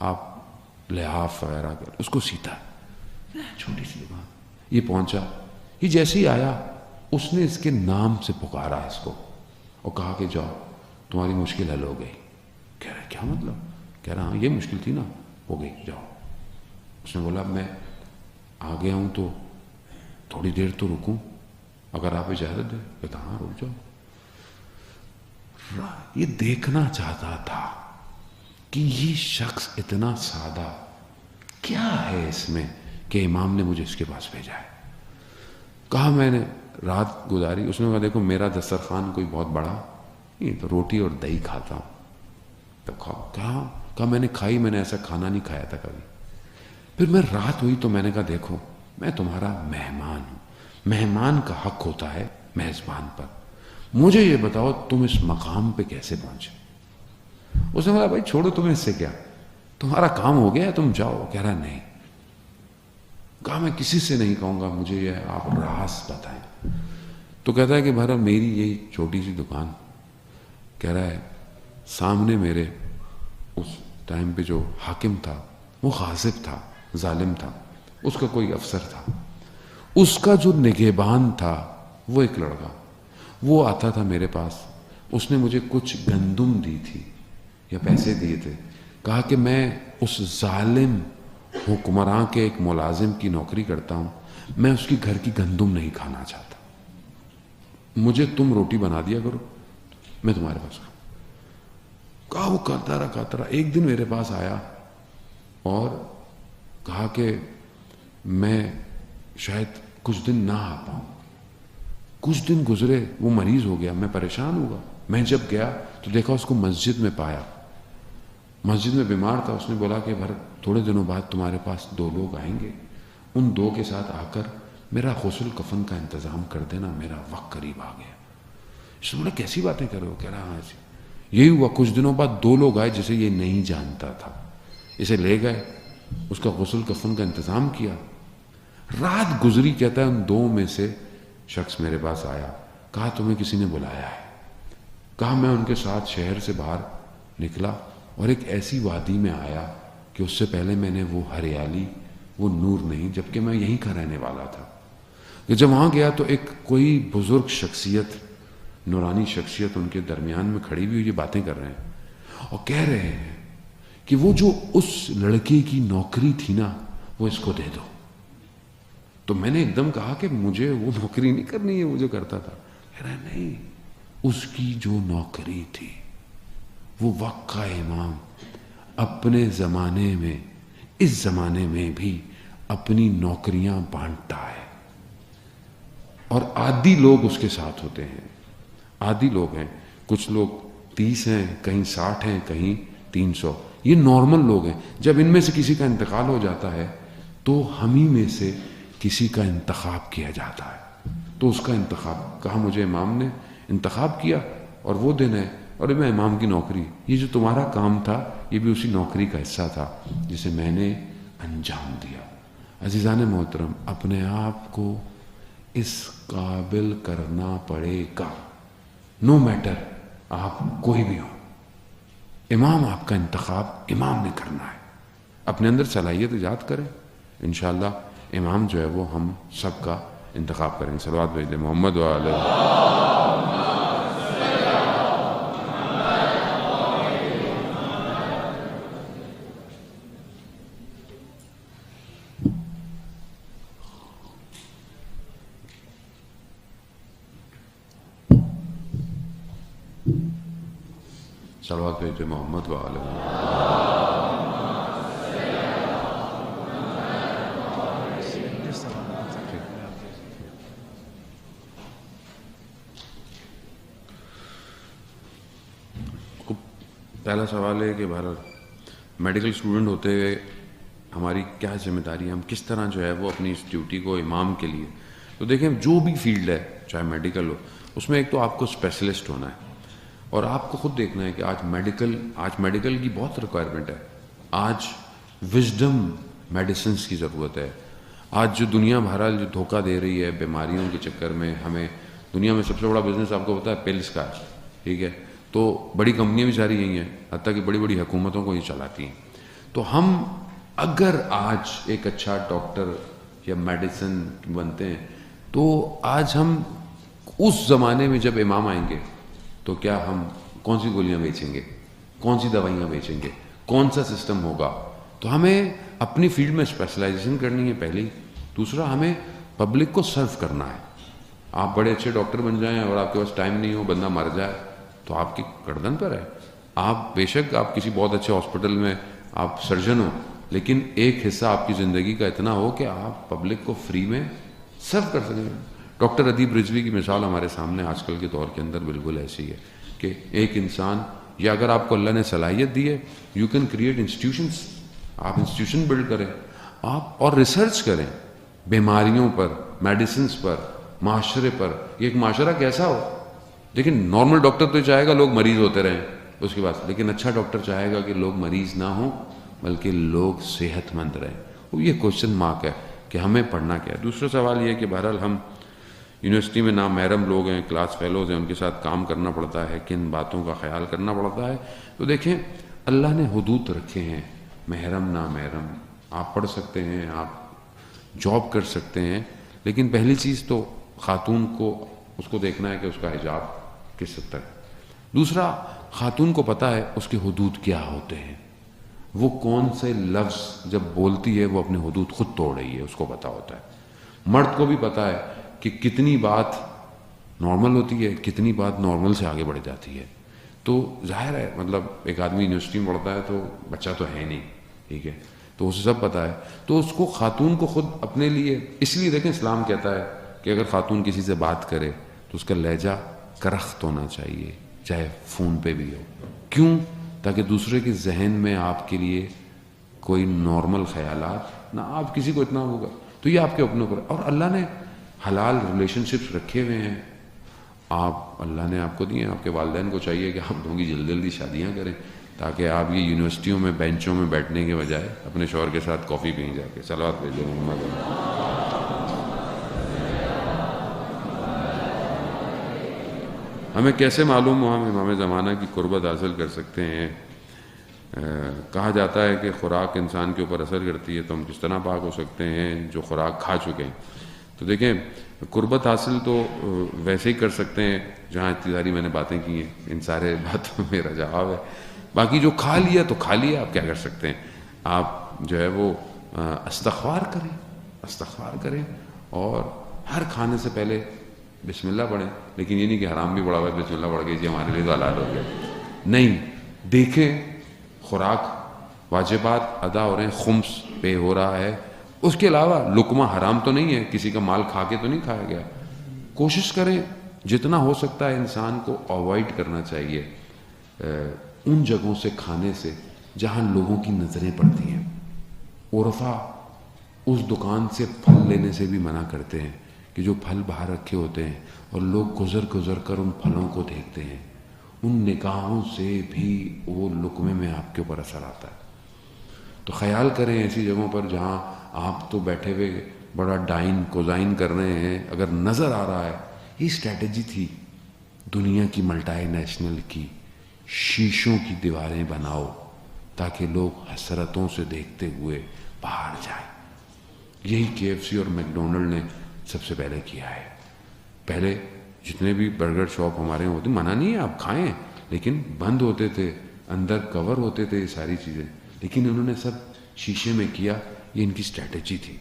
آپ لحاف وغیرہ کر اس کو سیتا ہے, چھوٹی سی دکان. یہ پہنچا, یہ جیسے ہی آیا اس نے اس کے نام سے پکارا اس کو اور کہا کہ جاؤ تمہاری مشکل حل ہو گئی. کہہ رہا کیا مطلب؟ کہہ رہا ہاں یہ مشکل تھی نا, ہو گئی, جاؤ. اس نے بولا میں آ گیا ہوں تو تھوڑی دیر تو رکوں اگر آپ اجازت دیں. کہتا ہاں رک جاؤ. یہ دیکھنا چاہتا تھا کہ یہ شخص اتنا سادہ کیا ہے اس میں کہ امام نے مجھے اس کے پاس بھیجا ہے. کہا میں نے رات گزاری. اس نے کہا دیکھو میرا دسترخوان کوئی بہت بڑا نہیں، تو روٹی اور دہی کھاتا ہوں. تو کہا میں نے کھائی، میں نے ایسا کھانا نہیں کھایا تھا کبھی. پھر میں رات ہوئی تو میں نے کہا دیکھو میں تمہارا مہمان ہوں، مہمان کا حق ہوتا ہے میزبان پر. مجھے یہ بتاؤ تم اس مقام پہ کیسے پہنچے؟ اس نے کہا بھائی چھوڑو تمہیں اس سے کیا، تمہارا کام ہو گیا ہے تم جاؤ. کہہ رہا نہیں. کہا میں کسی سے نہیں کہوں گا، مجھے یہ آپ راز بتائیں. تو کہتا ہے کہ بھارا میری یہی چھوٹی سی دکان. کہہ رہا ہے سامنے میرے اس ٹائم پہ جو حاکم تھا وہ غاصب تھا، ظالم تھا. اس کا کوئی افسر تھا، اس کا جو نگہبان تھا وہ ایک لڑکا، وہ آتا تھا میرے پاس. اس نے مجھے کچھ گندم دی تھی یا پیسے دیے تھے. کہا کہ میں اس ظالم حکمراں کے ایک ملازم کی نوکری کرتا ہوں، میں اس کی گھر کی گندم نہیں کھانا چاہتا، مجھے تم روٹی بنا دیا کرو میں تمہارے پاس کھاؤں. کہا وہ کرتا رہا. ایک دن میرے پاس آیا اور کہا کہ میں شاید کچھ دن نہ آ پاؤں. کچھ دن گزرے، وہ مریض ہو گیا، میں پریشان ہوا. میں جب گیا تو دیکھا اس کو مسجد میں پایا، مسجد میں بیمار تھا. اس نے بولا کہ تھوڑے دنوں بعد تمہارے پاس 2 لوگ آئیں گے، ان 2 کے ساتھ آ کر میرا غسل کفن کا انتظام کر دینا، میرا وقت قریب آ گیا. اس نے بولا کیسی باتیں کر رہے ہو؟ کہہ رہا ہاں جی. یہی ہوا. کچھ دنوں بعد 2 لوگ آئے جسے یہ نہیں جانتا تھا، اسے لے گئے، اس کا غسل کفن کا انتظام کیا. رات گزری. کہتا ہے ان 2 میں سے شخص میرے پاس آیا. کہا تمہیں کسی نے بلایا ہے؟ کہا میں ان کے ساتھ شہر سے باہر نکلا اور ایک ایسی وادی میں آیا کہ اس سے پہلے میں نے وہ ہریالی، وہ نور نہیں، جبکہ میں یہیں کا رہنے والا تھا. کہ جب وہاں گیا تو ایک کوئی بزرگ شخصیت، نورانی شخصیت ان کے درمیان میں کھڑی ہوئی، یہ باتیں کر رہے ہیں اور کہہ رہے ہیں کہ وہ جو اس لڑکے کی نوکری تھی نا وہ اس کو دے دو. تو میں نے ایک دم کہا کہ مجھے وہ نوکری نہیں کرنی ہے وہ جو کرتا تھا. کہہ رہا نہیں، اس کی جو نوکری تھی، وہ وقت کا امام اپنے زمانے میں، اس زمانے میں بھی اپنی نوکریاں بانٹتا ہے. اور عادی لوگ اس کے ساتھ ہوتے ہیں، عادی لوگ ہیں. کچھ لوگ 30 ہیں، کہیں 60 ہیں، کہیں 300. یہ نارمل لوگ ہیں. جب ان میں سے کسی کا انتقال ہو جاتا ہے تو ہم ہی میں سے کسی کا انتخاب کیا جاتا ہے. تو اس کا انتخاب، کہا مجھے امام نے انتخاب کیا اور وہ دن ہے، اور میں امام کی نوکری، یہ جو تمہارا کام تھا یہ بھی اسی نوکری کا حصہ تھا جسے میں نے انجام دیا. عزیزان محترم، اپنے آپ کو اس قابل کرنا پڑے گا، نو میٹر آپ کوئی بھی ہو. امام آپ کا انتخاب امام نے کرنا ہے. اپنے اندر صلاحیت ایجاد کریں، انشاءاللہ امام جو ہے وہ ہم سب کا انتخاب کریں. صلوات بھیج دیں محمد وعلیہ. صلوات بھیج دیں محمد وعلیہ. پہلا سوال ہے کہ بھارت میڈیکل اسٹوڈنٹ ہوتے ہوئے ہماری کیا ذمہ داری ہے، ہم کس طرح جو ہے وہ اپنی اس ڈیوٹی کو امام کے لیے. تو دیکھیں جو بھی فیلڈ ہے چاہے میڈیکل ہو، اس میں ایک تو آپ کو اسپیشلسٹ ہونا ہے، اور آپ کو خود دیکھنا ہے کہ آج میڈیکل کی بہت ریکوائرمنٹ ہے. آج وزڈم میڈیسنس کی ضرورت ہے. آج جو دنیا بہرحال جو دھوکہ دے رہی ہے بیماریوں کے چکر میں، ہمیں دنیا میں سب سے بڑا بزنس آپ کو پتا ہے پلس کا ہے، ٹھیک ہے. تو بڑی کمپنیاں بھی ساری یہی ہیں، حتیٰ کہ بڑی بڑی حکومتوں کو یہ چلاتی ہیں. تو ہم اگر آج ایک اچھا ڈاکٹر یا میڈیسن بنتے ہیں تو آج ہم اس زمانے میں جب امام آئیں گے تو کیا ہم کون سی گولیاں بیچیں گے، کون سی دوائیاں بیچیں گے، کون سا سسٹم ہوگا. تو ہمیں اپنی فیلڈ میں اسپیشلائزیشن کرنی ہے پہلے ہی. دوسرا، ہمیں پبلک کو سرو کرنا ہے. آپ بڑے اچھے ڈاکٹر بن جائیں اور آپ کے پاس ٹائم نہیں ہو, بندہ مر جائے تو آپ کی گردن پر ہے. آپ بے شک آپ کسی بہت اچھے ہاسپٹل میں آپ سرجن ہو, لیکن ایک حصہ آپ کی زندگی کا اتنا ہو کہ آپ پبلک کو فری میں سرو کر سکیں. ڈاکٹر ادیب رضوی کی مثال ہمارے سامنے آج کل کے دور کے اندر بالکل ایسی ہے کہ ایک انسان, یا اگر آپ کو اللہ نے صلاحیت دی ہے, یو کین کریٹ انسٹیٹیوشنس, آپ انسٹیٹیوشن بلڈ کریں آپ اور ریسرچ کریں بیماریوں پر, میڈیسنس پر, معاشرے پر. ایک معاشرہ کیسا ہو, لیکن نارمل ڈاکٹر تو چاہے گا لوگ مریض ہوتے رہیں اس کے بعد, لیکن اچھا ڈاکٹر چاہے گا کہ لوگ مریض نہ ہوں بلکہ لوگ صحت مند رہیں. وہ یہ کوشچن مارک ہے کہ ہمیں پڑھنا کیا ہے. دوسرا سوال یہ کہ بہرحال ہم یونیورسٹی میں نامحرم لوگ ہیں, کلاس فیلوز ہیں, ان کے ساتھ کام کرنا پڑتا ہے, کن باتوں کا خیال کرنا پڑتا ہے. تو دیکھیں اللہ نے حدود رکھے ہیں, محرم نامحرم آپ پڑھ سکتے ہیں, آپ جاب کر سکتے ہیں, لیکن پہلی چیز تو خاتون کو اس کو دیکھنا ہے کہ اس کا حجاب کس حد تک. دوسرا, خاتون کو پتہ ہے اس کے حدود کیا ہوتے ہیں, وہ کون سے لفظ جب بولتی ہے وہ اپنے حدود خود توڑ رہی ہے, اس کو پتہ ہوتا ہے. مرد کو بھی پتہ ہے کہ کتنی بات نارمل ہوتی ہے, کتنی بات نارمل سے آگے بڑھ جاتی ہے. تو ظاہر ہے مطلب ایک آدمی یونیورسٹی میں پڑھتا ہے تو بچہ تو ہے نہیں, ٹھیک ہے, تو اسے سب پتہ ہے. تو اس کو خاتون کو خود اپنے لیے, اس لیے دیکھیں اسلام کہتا ہے کہ اگر خاتون کسی سے بات کرے تو اس کا لہجہ کرخت ہونا چاہیے, چاہے فون پہ بھی ہو. کیوں؟ تاکہ دوسرے کے ذہن میں آپ کے لیے کوئی نارمل خیالات نہ, آپ کسی کو اتنا ہوگا. تو یہ آپ کے اپنے اوپر. اور اللہ نے حلال ریلیشن شپس رکھے ہوئے ہیں, آپ اللہ نے آپ کو دیے ہیں. آپ کے والدین کو چاہیے کہ آپ دونوں کی جلدی جلدی شادیاں کریں تاکہ آپ یہ یونیورسٹیوں میں بینچوں میں بیٹھنے کے بجائے اپنے شوہر کے ساتھ کافی پئیں جا کے. صلوات بھیجو محمد. ہمیں کیسے معلوم ہو ہم امام زمانہ کی قربت حاصل کر سکتے ہیں؟ کہا جاتا ہے کہ خوراک انسان کے اوپر اثر کرتی ہے, تو ہم کس طرح پاک ہو سکتے ہیں جو خوراک کھا چکے ہیں؟ تو دیکھیں قربت حاصل تو ویسے ہی کر سکتے ہیں جہاں اتنی ساری میں نے باتیں کی ہیں, ان سارے باتوں میں میرا جواب ہے. باقی جو کھا لیا تو کھا لیا, آپ کیا کر سکتے ہیں؟ آپ جو ہے وہ استغفار کریں اور ہر کھانے سے پہلے بسم اللہ پڑھیں. لیکن یہ نہیں کہ حرام بھی پڑا ہوا ہے بسم اللہ پڑھ کے جی ہمارے لیے تو حلال ہو گیا, نہیں. دیکھیں خوراک واجبات ادا ہو رہے ہیں, خمس پے ہو رہا ہے, اس کے علاوہ لقمہ حرام تو نہیں ہے, کسی کا مال کھا کے تو نہیں کھایا گیا. کوشش کریں جتنا ہو سکتا ہے انسان کو اوائڈ کرنا چاہیے ان جگہوں سے کھانے سے جہاں لوگوں کی نظریں پڑتی ہیں. عرفا اس دکان سے پھل لینے سے بھی منع کرتے ہیں کہ جو پھل باہر رکھے ہوتے ہیں اور لوگ گزر کر ان پھلوں کو دیکھتے ہیں, ان نگاہوں سے بھی وہ لقمے میں آپ کے اوپر اثر آتا ہے. تو خیال کریں ایسی جگہوں پر جہاں آپ تو بیٹھے ہوئے بڑا ڈائن کوزائن کر رہے ہیں, اگر نظر آ رہا ہے. یہ اسٹریٹجی تھی دنیا کی ملٹی نیشنل کی, شیشوں کی دیواریں بناؤ تاکہ لوگ حسرتوں سے دیکھتے ہوئے باہر جائیں. یہی KFC اور میکڈونلڈ نے سب سے پہلے کیا ہے. پہلے جتنے بھی برگر شاپ ہمارے یہاں ہوتے, منع نہیں ہے آپ کھائیں, لیکن بند ہوتے تھے, اندر کور ہوتے تھے یہ ساری چیزیں, لیکن انہوں نے سب شیشے میں کیا. یہ ان کی اسٹریٹجی تھی.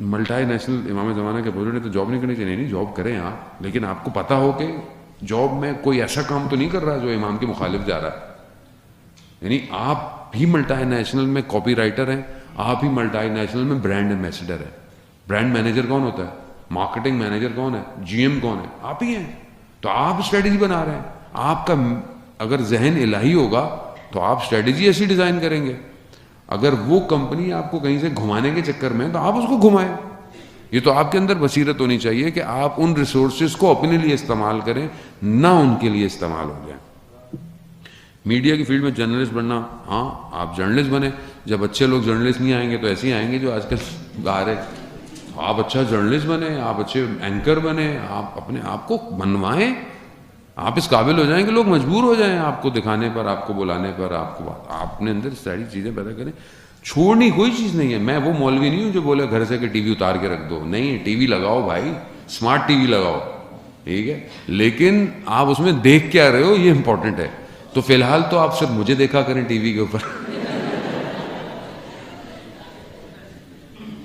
ملٹی نیشنل امام زمانہ کے بزرگ نے تو جاب نہیں کرنی چاہیے, نہیں جاب کریں آپ, لیکن آپ کو پتہ ہو کہ جاب میں کوئی ایسا کام تو نہیں کر رہا جو امام کے مخالف جا رہا ہے. یعنی آپ بھی ملٹی نیشنل میں کاپی رائٹر ہیں, آپ ہی ملٹی نیشنل میں برانڈ ایمبیسڈر ہیں. برانڈ مینیجر کون ہوتا ہے؟ مارکیٹنگ مینیجر کون ہے؟ GM کون ہے؟ آپ ہی ہیں. تو آپ اسٹریٹجی بنا رہے ہیں. آپ کا اگر ذہن الہی ہوگا تو آپ اسٹریٹجی ایسی ڈیزائن کریں گے. اگر وہ کمپنی آپ کو کہیں سے گھمانے کے چکر میں تو آپ اس کو گھمائیں. یہ تو آپ کے اندر بصیرت ہونی چاہیے کہ آپ ان ریسورسز کو اپنے لیے استعمال کریں, نہ ان کے لیے استعمال ہو جائیں. میڈیا کی فیلڈ میں جرنلسٹ بننا, ہاں آپ جرنلسٹ بنیں. جب اچھے لوگ جرنلسٹ نہیں آئیں گے تو ایسے ہی آئیں گے جو آج کل گا رہے. آپ اچھا جرنلسٹ بنیں, آپ اچھے اینکر بنیں, آپ اپنے آپ کو بنوائیں. آپ اس قابل ہو جائیں کہ لوگ مجبور ہو جائیں آپ کو دکھانے پر, آپ کو بلانے پر. آپ کو آپ اپنے اندر ساری چیزیں پیدا کریں. چھوڑنی کوئی چیز نہیں ہے. میں وہ مولوی نہیں ہوں جو بولے گھر سے کہ ٹی وی اتار کے رکھ دو. نہیں, ٹی وی لگاؤ بھائی, اسمارٹ ٹی وی لگاؤ, ٹھیک ہے, لیکن آپ اس میں دیکھ کیا رہے ہو یہ امپورٹنٹ ہے. تو فی الحال تو آپ صرف مجھے دیکھا کریں ٹی وی کے اوپر.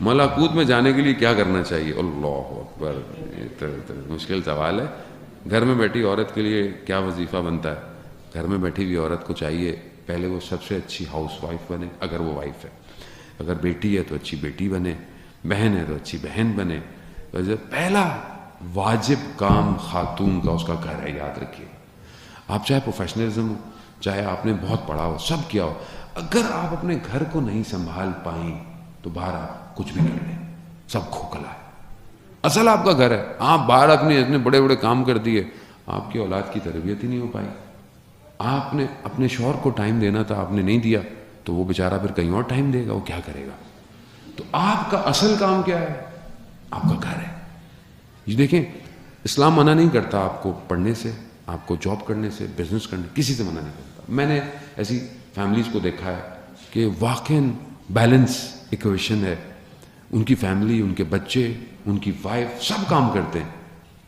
ملکوت میں جانے کے لیے کیا کرنا چاہیے؟ اللہ اکبر، یہ تو مشکل سوال ہے. گھر میں بیٹھی عورت کے لیے کیا وظیفہ بنتا ہے؟ گھر میں بیٹھی ہوئی عورت کو چاہیے پہلے وہ سب سے اچھی ہاؤس وائف بنے، اگر وہ وائف ہے. اگر بیٹی ہے تو اچھی بیٹی بنے، بہن ہے تو اچھی بہن بنے. پہلا واجب کام خاتون کا اس کا گھر ہے، یاد رکھیے. آپ چاہے پروفیشنلزم ہو، چاہے آپ نے بہت پڑھا ہو، سب کیا ہو، اگر آپ اپنے گھر کو نہیں سنبھال پائیں تو باہر آپ کچھ بھی کر لیں، سب کھوکھلا ہے. اصل آپ کا گھر ہے. آپ باہر اتنے بڑے بڑے کام کر دیے، آپ کی اولاد کی تربیت ہی نہیں ہو پائی. آپ نے اپنے شوہر کو ٹائم دینا تھا، آپ نے نہیں دیا، تو وہ بیچارہ پھر کہیں اور ٹائم دے گا، وہ کیا کرے گا؟ تو آپ کا اصل کام کیا ہے؟ آپ کا گھر ہے. یہ دیکھیں، اسلام منع نہیں کرتا آپ کو پڑھنے سے، آپ کو جاب کرنے سے، بزنس کرنے، کسی سے منع نہیں کرتا. میں نے ایسی فیملیز کو دیکھا ہے کہ واقعاً بیلنس ایکویشن ہے. ان کی فیملی، ان کے بچے، ان کی وائف سب کام کرتے ہیں،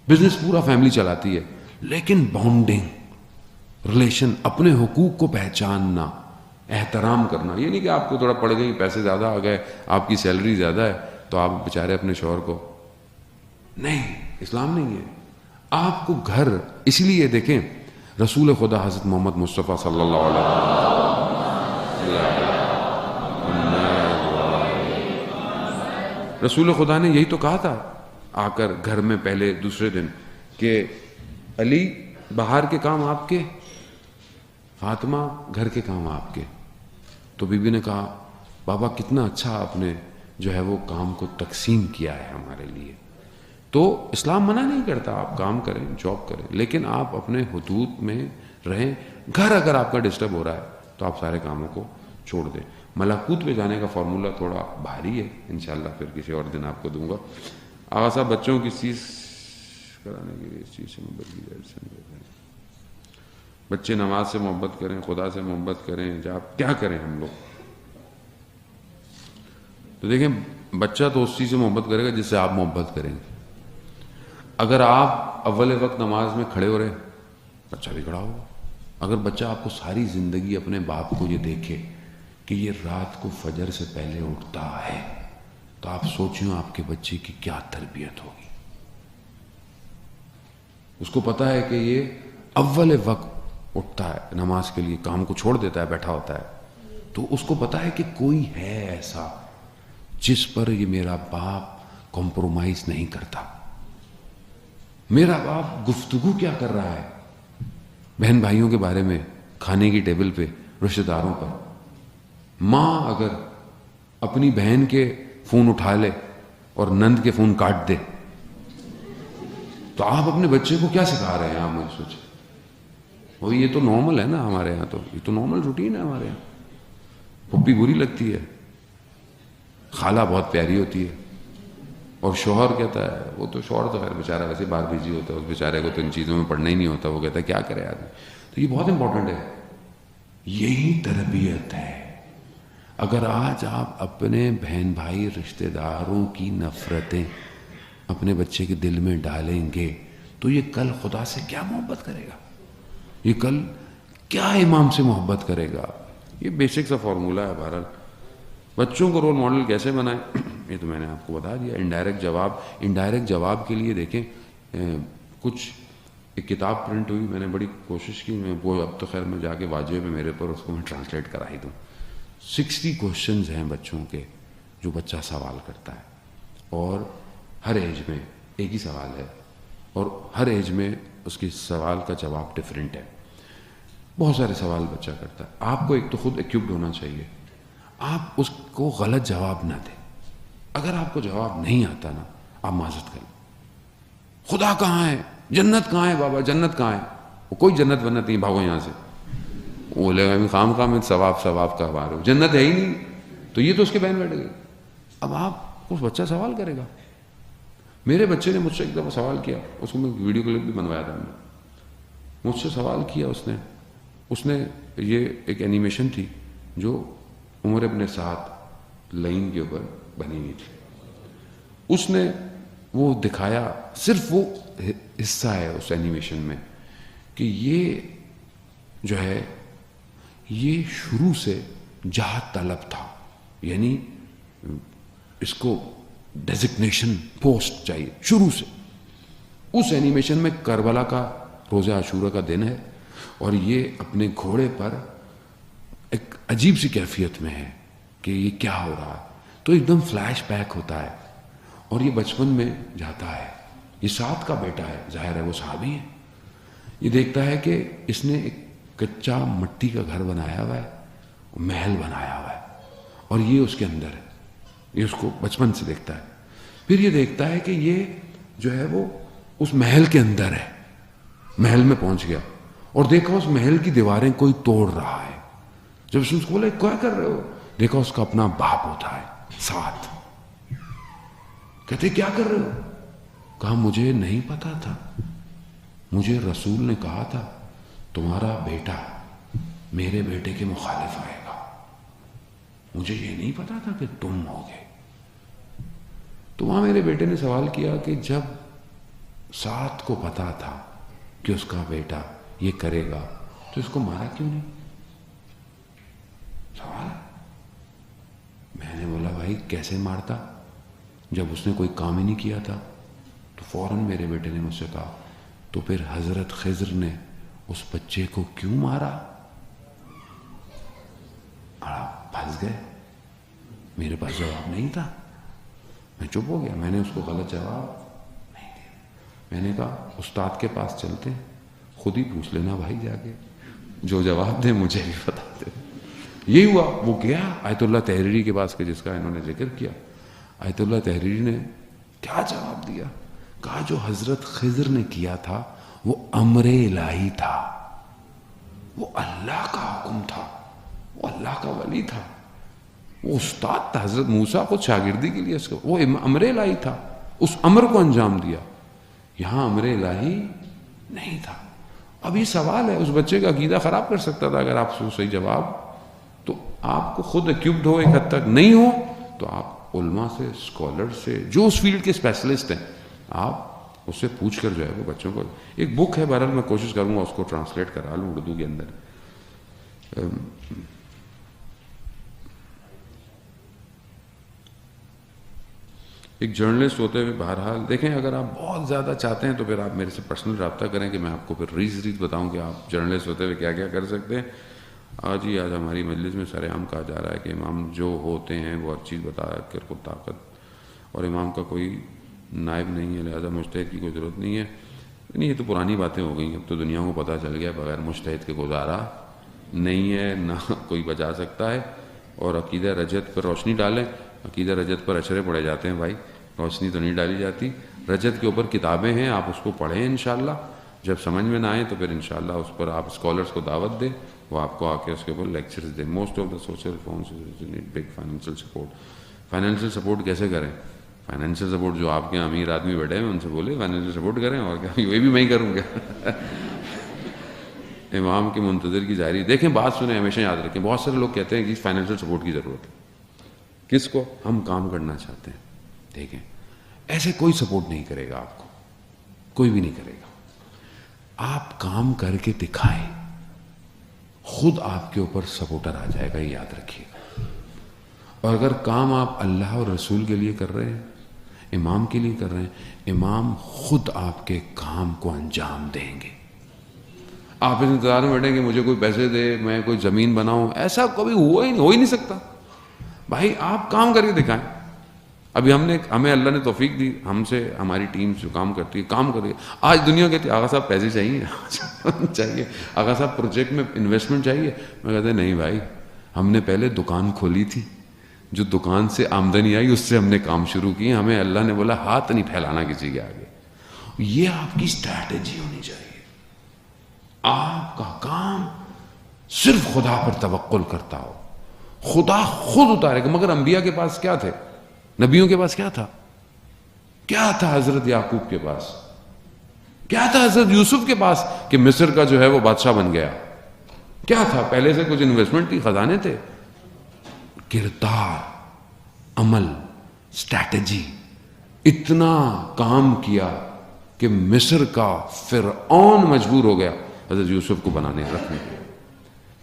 بزنس پورا فیملی چلاتی ہے، لیکن بانڈنگ، ریلیشن، اپنے حقوق کو پہچاننا، احترام کرنا. یہ نہیں کہ آپ کو تھوڑا پڑ گئی، پیسے زیادہ آ گئے، آپ کی سیلری زیادہ ہے تو آپ بیچارے اپنے شوہر کو، نہیں، اسلام نہیں ہے. آپ کو گھر، اس لیے دیکھیں رسول خدا حضرت محمد مصطفیٰ صلی اللہ علیہ وسلم، رسول خدا نے یہی تو کہا تھا آ کر گھر میں پہلے دوسرے دن کہ علی باہر کے کام آپ کے، فاطمہ گھر کے کام آپ کے. تو بی بی نے کہا بابا کتنا اچھا آپ نے جو ہے وہ کام کو تقسیم کیا ہے ہمارے لیے. تو اسلام منع نہیں کرتا آپ کام کریں، جاب کریں، لیکن آپ اپنے حدود میں رہیں. گھر اگر آپ کا ڈسٹرب ہو رہا ہے تو آپ سارے کاموں کو چھوڑ دیں. ملکوت پہ جانے کا فارمولہ تھوڑا بھاری ہے، انشاءاللہ پھر کسی اور دن آپ کو دوں گا. آغا صاحب بچوں کی چیز کرانے کے لیے اس چیز سے محبت کی جائے. بچے نماز سے محبت کریں، خدا سے محبت کریں، آپ کیا کریں ہم لوگ؟ تو دیکھیں بچہ تو اس چیز سے محبت کرے گا جس سے آپ محبت کریں گے. اگر آپ اول وقت نماز میں کھڑے ہو رہے، بچہ بھی کھڑا ہوگا. اگر بچہ آپ کو ساری زندگی اپنے باپ کو یہ دیکھے کہ یہ رات کو فجر سے پہلے اٹھتا ہے، تو آپ سوچیں آپ کے بچے کی کیا تربیت ہوگی. اس کو پتا ہے کہ یہ اول وقت اٹھتا ہے نماز کے لیے، کام کو چھوڑ دیتا ہے، بیٹھا ہوتا ہے، تو اس کو پتا ہے کہ کوئی ہے ایسا جس پر یہ میرا باپ کمپرومائز نہیں کرتا. میرا باپ گفتگو کیا کر رہا ہے بہن بھائیوں کے بارے میں، کھانے کی ٹیبل پہ، رشتہ داروں پر. ماں اگر اپنی بہن کے فون اٹھا لے اور نند کے فون کاٹ دے تو آپ اپنے بچے کو کیا سکھا رہے ہیں؟ آپ مجھے سوچیں. وہ یہ تو نارمل ہے نا ہمارے یہاں، تو یہ تو نارمل روٹین ہے ہمارے یہاں. پھپھی بری لگتی ہے، خالہ بہت پیاری ہوتی ہے، اور شوہر کہتا ہے، وہ تو شوہر تو خیر بیچارہ ویسے باہر بھیجی ہوتا ہے، اس بیچارے کو تو ان چیزوں میں پڑھنا ہی نہیں ہوتا، وہ کہتا ہے کیا کرے آدمی. تو یہ بہت امپورٹنٹ ہے. یہی تربیت ہے. اگر آج آپ اپنے بہن بھائی رشتہ داروں کی نفرتیں اپنے بچے کے دل میں ڈالیں گے تو یہ کل خدا سے کیا محبت کرے گا؟ یہ کل کیا امام سے محبت کرے گا؟ یہ بیسک سا فارمولہ ہے. بہرحال بچوں کو رول ماڈل کیسے بنائیں یہ تو میں نے آپ کو بتا دیا. انڈائریکٹ جواب کے لیے دیکھیں کچھ ایک کتاب پرنٹ ہوئی، میں نے بڑی کوشش کی، میں وہ اب تو خیر میں جا کے واجب ہے میرے پر، اس کو میں ٹرانسلیٹ کرا ہی دوں. 60 کوشچنز ہیں بچوں کے جو بچہ سوال کرتا ہے، اور ہر ایج میں ایک ہی سوال ہے، اور ہر ایج میں اس کی سوال کا جواب ڈفرینٹ ہے. بہت سارے سوال بچہ کرتا ہے. آپ کو ایک تو خود ایکوپڈ ہونا چاہیے، آپ اس کو غلط جواب نہ دیں. اگر آپ کو جواب نہیں آتا نا، آپ معذرت کریں. خدا کہاں ہے؟ جنت کہاں ہے بابا؟ جنت کہاں ہے؟ وہ کوئی جنت ونت نہیں، بھاگو یہاں سے. وہ لگا خام میں ثواب کا بار ہو، جنت ہے ہی نہیں. تو یہ تو اس کے بہن بیٹھ گئے. اب آپ اس بچہ سوال کرے گا. میرے بچے نے مجھ سے ایک دفعہ سوال کیا، اس کو میں ویڈیو کلپ بھی بنوایا تھا. مجھ سے سوال کیا اس نے یہ ایک اینیمیشن تھی جو عمر ابن سعد لائن کے اوپر بنی ہوئی تھی. اس نے وہ دکھایا، صرف وہ حصہ ہے اس اینیمیشن میں کہ یہ جو ہے یہ شروع سے جہاد طلب تھا. یعنی اس کو ڈیزگنیشن پوسٹ چاہیے شروع سے. اس اینیمیشن میں کربلا کا روزہ عاشورہ کا دن ہے اور یہ اپنے گھوڑے پر ایک عجیب سی کیفیت میں ہے کہ یہ کیا ہو رہا ہے. تو ایک دم فلیش بیک ہوتا ہے اور یہ بچپن میں جاتا ہے. یہ سعد کا بیٹا ہے, ظاہر ہے وہ صحابی ہے. یہ دیکھتا ہے کہ اس نے ایک کچا مٹی کا گھر بنایا ہوا ہے, محل بنایا ہوا ہے اور یہ اس کے اندر ہے. یہ اس کو بچپن سے دیکھتا ہے. پھر یہ دیکھتا ہے کہ یہ جو ہے وہ اس محل کے اندر ہے. محل میں پہنچ گیا اور دیکھا اس محل کی دیواریں کوئی توڑ رہا ہے. جب اس کو بولے کیا کر رہے ہو, دیکھا اس کا اپنا باپ ہوتا ہے ساتھ. کہتے کیا کر رہے ہو؟ کہا مجھے نہیں پتا تھا, مجھے رسول نے کہا تھا تمہارا بیٹا میرے بیٹے کے مخالف آئے گا, مجھے یہ نہیں پتا تھا کہ تم ہوگے. تو وہاں میرے بیٹے نے سوال کیا کہ جب سعد کو پتا تھا کہ اس کا بیٹا یہ کرے گا تو اس کو مارا کیوں نہیں؟ سوال. میں نے بولا بھائی کیسے مارتا, جب اس نے کوئی کام ہی نہیں کیا تھا. تو فوراً میرے بیٹے نے مجھ سے کہا تو پھر حضرت خضر نے اس بچے کو کیوں مارا؟ پھنس گئے, میرے پاس جواب نہیں تھا. میں چپ ہو گیا, میں نے اس کو غلط جواب نہیں دیا. میں نے کہا استاد کے پاس چلتے ہیں, خود ہی پوچھ لینا بھائی جا کے, جو جواب دے مجھے بھی بتا دے. یہی ہوا. وہ گیا آیت اللہ تحریری کے پاس کے جس کا انہوں نے ذکر کیا. آیت اللہ تحریری نے کیا جواب دیا؟ کہا جو حضرت خضر نے کیا تھا وہ امر الہی تھا, وہ اللہ کا حکم تھا, وہ اللہ کا ولی تھا, وہ استاد تھا. حضرت موسیٰ خود شاگردی کے لیے اس کو, وہ امر الہی تھا, اس امر کو انجام دیا. یہاں امر الہی نہیں تھا. اب یہ سوال ہے, اس بچے کا عقیدہ خراب کر سکتا تھا اگر آپ کو صحیح جواب, تو آپ کو خود ایکوپڈ ہو, ایک حد تک نہیں ہو تو آپ علماء سے, اسکالر سے, جو اس فیلڈ کے اسپیشلسٹ ہیں, آپ اس سے پوچھ کر جو ہے وہ بچوں کو. ایک بک ہے, بہرحال میں کوشش کروں گا اس کو ٹرانسلیٹ کرا لوں اردو کے اندر. ایک جرنلسٹ ہوتے ہوئے بہرحال دیکھیں, اگر آپ بہت زیادہ چاہتے ہیں تو پھر آپ میرے سے پرسنل رابطہ کریں کہ میں آپ کو پھر ریز بتاؤں کہ آپ جرنلسٹ ہوتے ہوئے کیا کیا کر سکتے ہیں. آج ہماری مجلس میں سر عام کہا جا رہا ہے کہ امام جو ہوتے ہیں وہ ہر چیز بتا کر کو طاقت, اور امام کا کوئی نائب نہیں ہے, لہذا مجتہد کی کوئی ضرورت نہیں ہے. نہیں, یہ تو پرانی باتیں ہو گئیں. اب تو دنیا کو پتہ چل گیا بغیر مجتہد کے گزارا نہیں ہے, نہ کوئی بچا سکتا ہے. اور عقیدہ رجت پر روشنی ڈالیں. عقیدہ رجت پر اشرے پڑے جاتے ہیں بھائی, روشنی تو نہیں ڈالی جاتی. رجت کے اوپر کتابیں ہیں, آپ اس کو پڑھیں انشاءاللہ. جب سمجھ میں نہ آئے تو پھر انشاءاللہ اس پر آپ اسکالرس کو دعوت دیں, وہ آپ کو آ کے اس کے اوپر لیکچرز دیں. Most of the social forms need big financial support. Financial support کیسے کریں؟ فائنینشیل سپورٹ جو آپ کے امیر آدمی بیٹھے ہیں ان سے بولے فائنینشیل سپورٹ کریں, اور کیا یہ بھی میں ہی کروں گا. امام کے منتظر کی ظاہری. دیکھیں بات سنیں, ہمیشہ یاد رکھیں, بہت سارے لوگ کہتے ہیں کہ فائنینشیل سپورٹ کی ضرورت ہے. کس کو؟ ہم کام کرنا چاہتے ہیں. دیکھیں ایسے کوئی سپورٹ نہیں کرے گا آپ کو, کوئی بھی نہیں کرے گا. آپ کام کر کے دکھائیں, خود آپ کے اوپر سپورٹر آ جائے گا, یہ یاد رکھیے گا. اور اگر کام آپ اللہ اور رسول کے لیے کر رہے ہیں, امام کے لیے کر رہے ہیں, امام خود آپ کے کام کو انجام دیں گے. آپ اس انتظار میں بیٹھیں کہ مجھے کوئی پیسے دے, میں کوئی زمین بناؤں, ایسا کبھی ہو ہی نہیں سکتا. بھائی آپ کام کر کے دکھائیں. ابھی ہمیں اللہ نے توفیق دی, ہم سے ہماری ٹیم جو کام کرتی ہے کام کر. آج دنیا کہتی ہے آغا صاحب پیسے چاہیے, آغا صاحب پروجیکٹ میں انویسٹمنٹ چاہیے. میں کہتے ہیں نہیں بھائی, ہم نے پہلے دکان کھولی تھی, جو دکان سے آمدنی آئی اس سے ہم نے کام شروع کی. ہمیں اللہ نے بولا ہاتھ نہیں پھیلانا کسی کے آگے. یہ آپ کی اسٹریٹجی ہونی چاہیے. آپ کا کام صرف خدا پر توکل کرتا ہو, خدا خود اتارے گا. مگر انبیاء کے پاس کیا تھے, نبیوں کے پاس کیا تھا؟ کیا تھا حضرت یعقوب کے پاس, کیا تھا حضرت یوسف کے پاس کہ مصر کا جو ہے وہ بادشاہ بن گیا؟ کیا تھا؟ پہلے سے کچھ انویسٹمنٹ کی خزانے تھے. کردار, عمل, اسٹریٹجی, اتنا کام کیا کہ مصر کا فرعون مجبور ہو گیا حضرت یوسف کو بنانے رکھنے کے.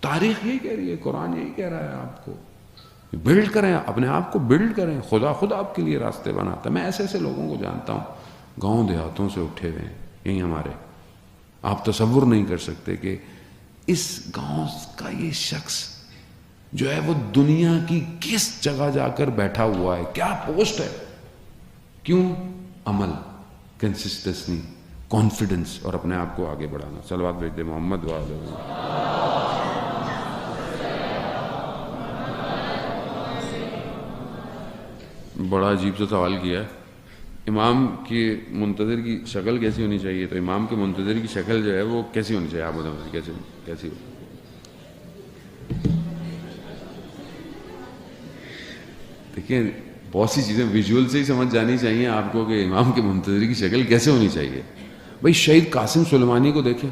تاریخ یہی کہہ رہی ہے, قرآن یہی کہہ رہا ہے آپ کو. بلڈ کریں، اپنے آپ کو بلڈ کریں. خدا خود آپ کے لیے راستے بناتا ہے. میں ایسے ایسے لوگوں کو جانتا ہوں گاؤں دیہاتوں سے اٹھے ہوئے ہیں یہی ہمارے. آپ تصور نہیں کر سکتے کہ اس گاؤں کا یہ شخص جو ہے وہ دنیا کی کس جگہ جا کر بیٹھا ہوا ہے، کیا پوسٹ ہے. کیوں؟ عمل، کنسسٹنسی، کانفیڈنس اور اپنے آپ کو آگے بڑھانا. صلوات بھیج دے محمد وعلیہ وسلم. بڑا عجیب سا سوال کیا ہے. امام کی منتظر کی شکل کیسی ہونی چاہیے؟ تو امام کے منتظر کی شکل جو ہے وہ کیسی ہونی چاہیے؟ آپ بتائیں کیسی ہو؟ دیکھیں بہت سی چیزیں ویژول سے ہی سمجھ جانی چاہیے آپ کو کہ امام کے منتظر کی شکل کیسے ہونی چاہیے. بھائی شہید قاسم سلیمانی کو دیکھیں،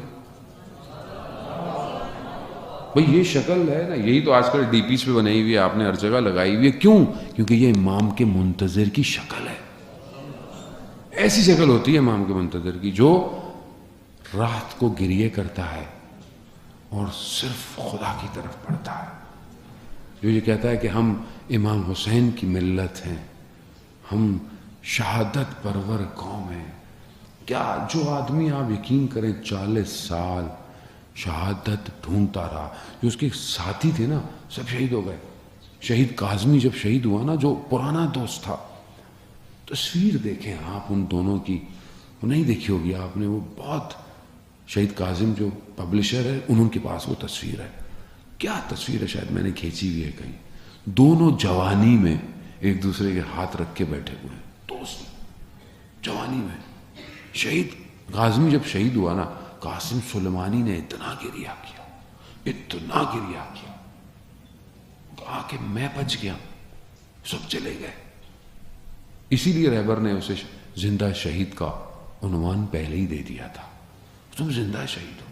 بھائی یہ شکل ہے نا، یہی تو آج کل ڈی پیز پہ بنائی ہوئی ہے، آپ نے ہر جگہ لگائی ہوئی ہے. کیوں؟ کیونکہ یہ امام کے منتظر کی شکل ہے. ایسی شکل ہوتی ہے امام کے منتظر کی جو رات کو گریے کرتا ہے اور صرف خدا کی طرف پڑھتا ہے، جو یہ کہتا ہے کہ ہم امام حسین کی ملت ہیں، ہم شہادت پرور قوم ہیں. کیا جو آدمی آپ یقین کریں 40 سال شہادت ڈھونڈتا رہا، جو اس کے ساتھی تھے نا سب شہید ہو گئے. شہید کاظمی جب شہید ہوا نا، جو پرانا دوست تھا، تصویر دیکھیں آپ ان دونوں کی، وہ نہیں دیکھی ہوگی آپ نے، وہ بہت شہید کاظم جو پبلشر ہے انہوں کے پاس وہ تصویر ہے. کیا تصویر ہے، شاید میں نے کھینچی ہوئی ہے کہیں. دونوں جوانی میں ایک دوسرے کے ہاتھ رکھ کے بیٹھے ہوئے ہیں، دوست جوانی میں. شہید کاظمی جب شہید ہوا نا، قاسم سلیمانی نے اتنا گریہ کیا، کہا کہ میں بچ گیا، سب چلے گئے. اسی لیے رہبر نے اسے زندہ شہید کا عنوان پہلے ہی دے دیا تھا، تم زندہ شہید ہو.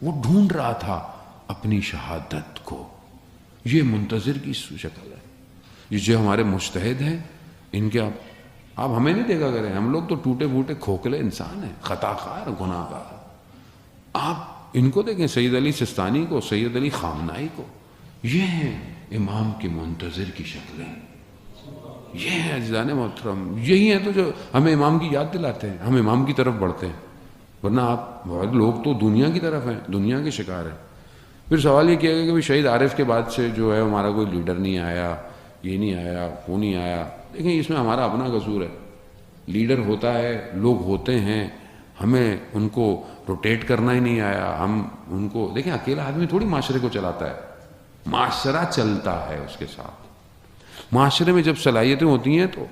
وہ ڈھونڈ رہا تھا اپنی شہادت کو. یہ منتظر کی شکل ہے. یہ جو ہمارے مجتہد ہیں، ان کے آپ ہمیں نہیں دیکھا کریں، ہم لوگ تو ٹوٹے پھوٹے کھوکھلے انسان ہیں، خطا کار، گناہ گار. آپ ان کو دیکھیں، سید علی سستانی کو، سید علی خامنائی کو. یہ ہیں امام کے منتظر کی شکلیں، یہ ہیں عزیزان محترم. یہی ہیں تو جو ہمیں امام کی یاد دلاتے ہیں، ہم امام کی طرف بڑھتے ہیں. ورنہ آپ بہت لوگ تو دنیا کی طرف ہیں، دنیا کے شکار ہیں. پھر سوال یہ کیا گیا کہ شہید عارف کے بعد سے جو ہے ہمارا کوئی لیڈر نہیں آیا، یہ نہیں آیا، وہ نہیں آیا. دیکھیں اس میں ہمارا اپنا قصور ہے. لیڈر ہوتا ہے، لوگ ہوتے ہیں، ہمیں ان کو روٹیٹ کرنا ہی نہیں آیا. ہم ان کو دیکھیں، اکیلا آدمی تھوڑی معاشرے کو چلاتا ہے، معاشرہ چلتا ہے اس کے ساتھ. معاشرے میں جب صلاحیتیں ہوتی ہیں تو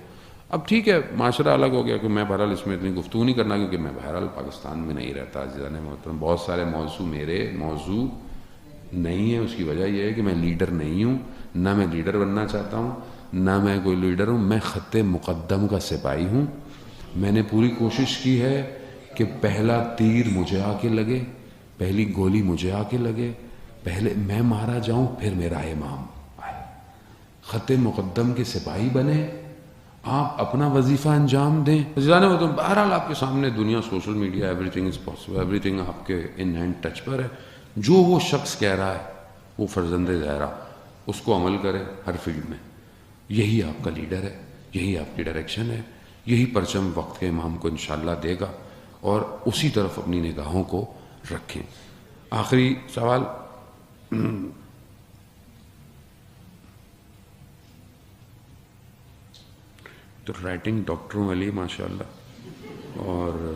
اب ٹھیک ہے، معاشرہ الگ ہو گیا کہ میں بہرحال اس میں اتنی گفتگو نہیں کرنا، کیونکہ میں بہرحال پاکستان میں نہیں رہتا. عزیزان محترم، بہت سارے موضوع میرے موضوع نہیں ہیں. اس کی وجہ یہ ہے کہ میں لیڈر نہیں ہوں، نہ میں لیڈر بننا چاہتا ہوں، نہ میں کوئی لیڈر ہوں. میں خط مقدم کا سپاہی ہوں. میں نے پوری کوشش کی ہے کہ پہلا تیر مجھے آ کے لگے، پہلی گولی مجھے آ کے لگے، پہلے میں مارا جاؤں، پھر میرا امام آئے. خط مقدم کے سپاہی بنے، آپ اپنا وظیفہ انجام دیں. جانے وہ تو بہرحال آپ کے سامنے دنیا، social media, every thing is possible, every thing آپ کے ان ہینڈ ٹچ پر ہے. جو وہ شخص کہہ رہا ہے وہ فرزند زہرا، اس کو عمل کرے ہر فیلڈ میں. یہی آپ کا لیڈر ہے، یہی آپ کی ڈائریکشن ہے، یہی پرچم وقت کے امام کو انشاءاللہ دے گا، اور اسی طرف اپنی نگاہوں کو رکھیں. آخری سوال، تو رائٹنگ ڈاکٹروں والی ماشاءاللہ، اور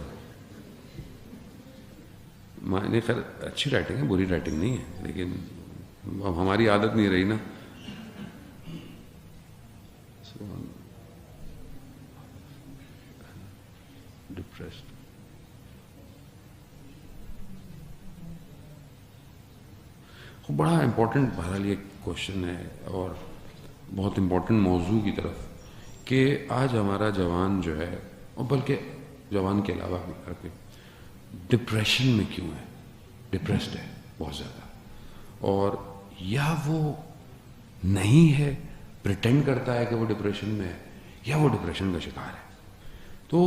نہیں خیر اچھی رائٹنگ ہے، بری رائٹنگ نہیں ہے، لیکن اب ہماری عادت نہیں رہی نا. ڈپریسڈ، بڑا امپورٹنٹ بہرحال یہ کوشچن ہے، اور بہت امپورٹنٹ موضوع کی طرف، کہ آج ہمارا جوان جو ہے، اور بلکہ جوان کے علاوہ بھی ڈپریشن میں کیوں ہے، ڈپریسڈ ہے بہت زیادہ، اور یا وہ نہیں ہے، پریٹینڈ کرتا ہے کہ وہ ڈپریشن میں ہے، یا وہ ڈپریشن کا شکار ہے. تو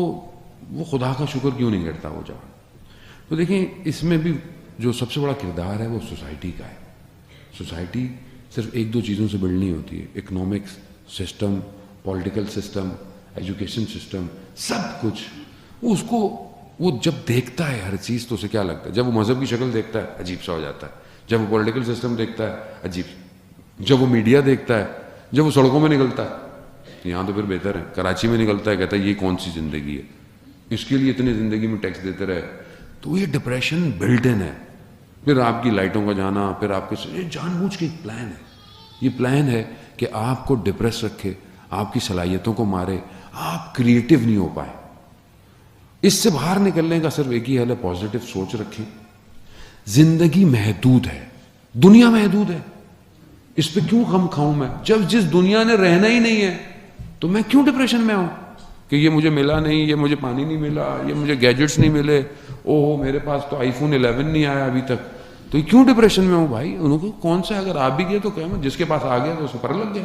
وہ خدا کا شکر کیوں نہیں کرتا وہ جوان؟ تو دیکھیں اس میں بھی جو سب سے بڑا کردار ہے وہ سوسائٹی کا ہے. سوسائٹی صرف ایک دو چیزوں سے بلڈ نہیں ہوتی ہے. Economics system, political system, education system, سب کچھ. اس کو وہ جب دیکھتا ہے ہر چیز تو اسے کیا لگتا ہے؟ جب وہ مذہب کی شکل دیکھتا ہے عجیب سا ہو جاتا ہے, جب وہ پولیٹیکل سسٹم دیکھتا ہے عجیب, جب وہ میڈیا دیکھتا ہے, جب وہ سڑکوں میں نکلتا ہے, یہاں تو پھر بہتر ہے, کراچی میں نکلتا ہے کہتا ہے یہ کون سی زندگی ہے, اس کے لیے اتنے زندگی میں ٹیکس دیتے رہے. تو یہ ڈپریشن بلٹ ان ہے. پھر آپ کی لائٹوں کا جانا, پھر آپ کے جان بوجھ کے ایک پلان ہے. یہ پلان ہے کہ آپ کو ڈپریس رکھے, آپ کی صلاحیتوں کو مارے, آپ کریٹو نہیں ہو پائے. اس سے باہر نکلنے کا صرف ایک ہی حل ہے, پازیٹو سوچ رکھیں. زندگی محدود ہے, دنیا محدود ہے, اس پہ کیوں غم کھاؤں میں؟ جب جس دنیا نے رہنا ہی نہیں ہے تو میں کیوں ڈپریشن میں ہوں کہ یہ مجھے ملا نہیں, یہ مجھے پانی نہیں ملا, یہ مجھے گیجٹس نہیں ملے, اوہ میرے پاس تو آئی فون 11 نہیں آیا ابھی تک, تو یہ کیوں ڈپریشن میں ہوں بھائی؟ انہوں کو کون سا, اگر آپ بھی گئے تو کہوں جس کے پاس آ گیا تو اس کو پر لگ گیا.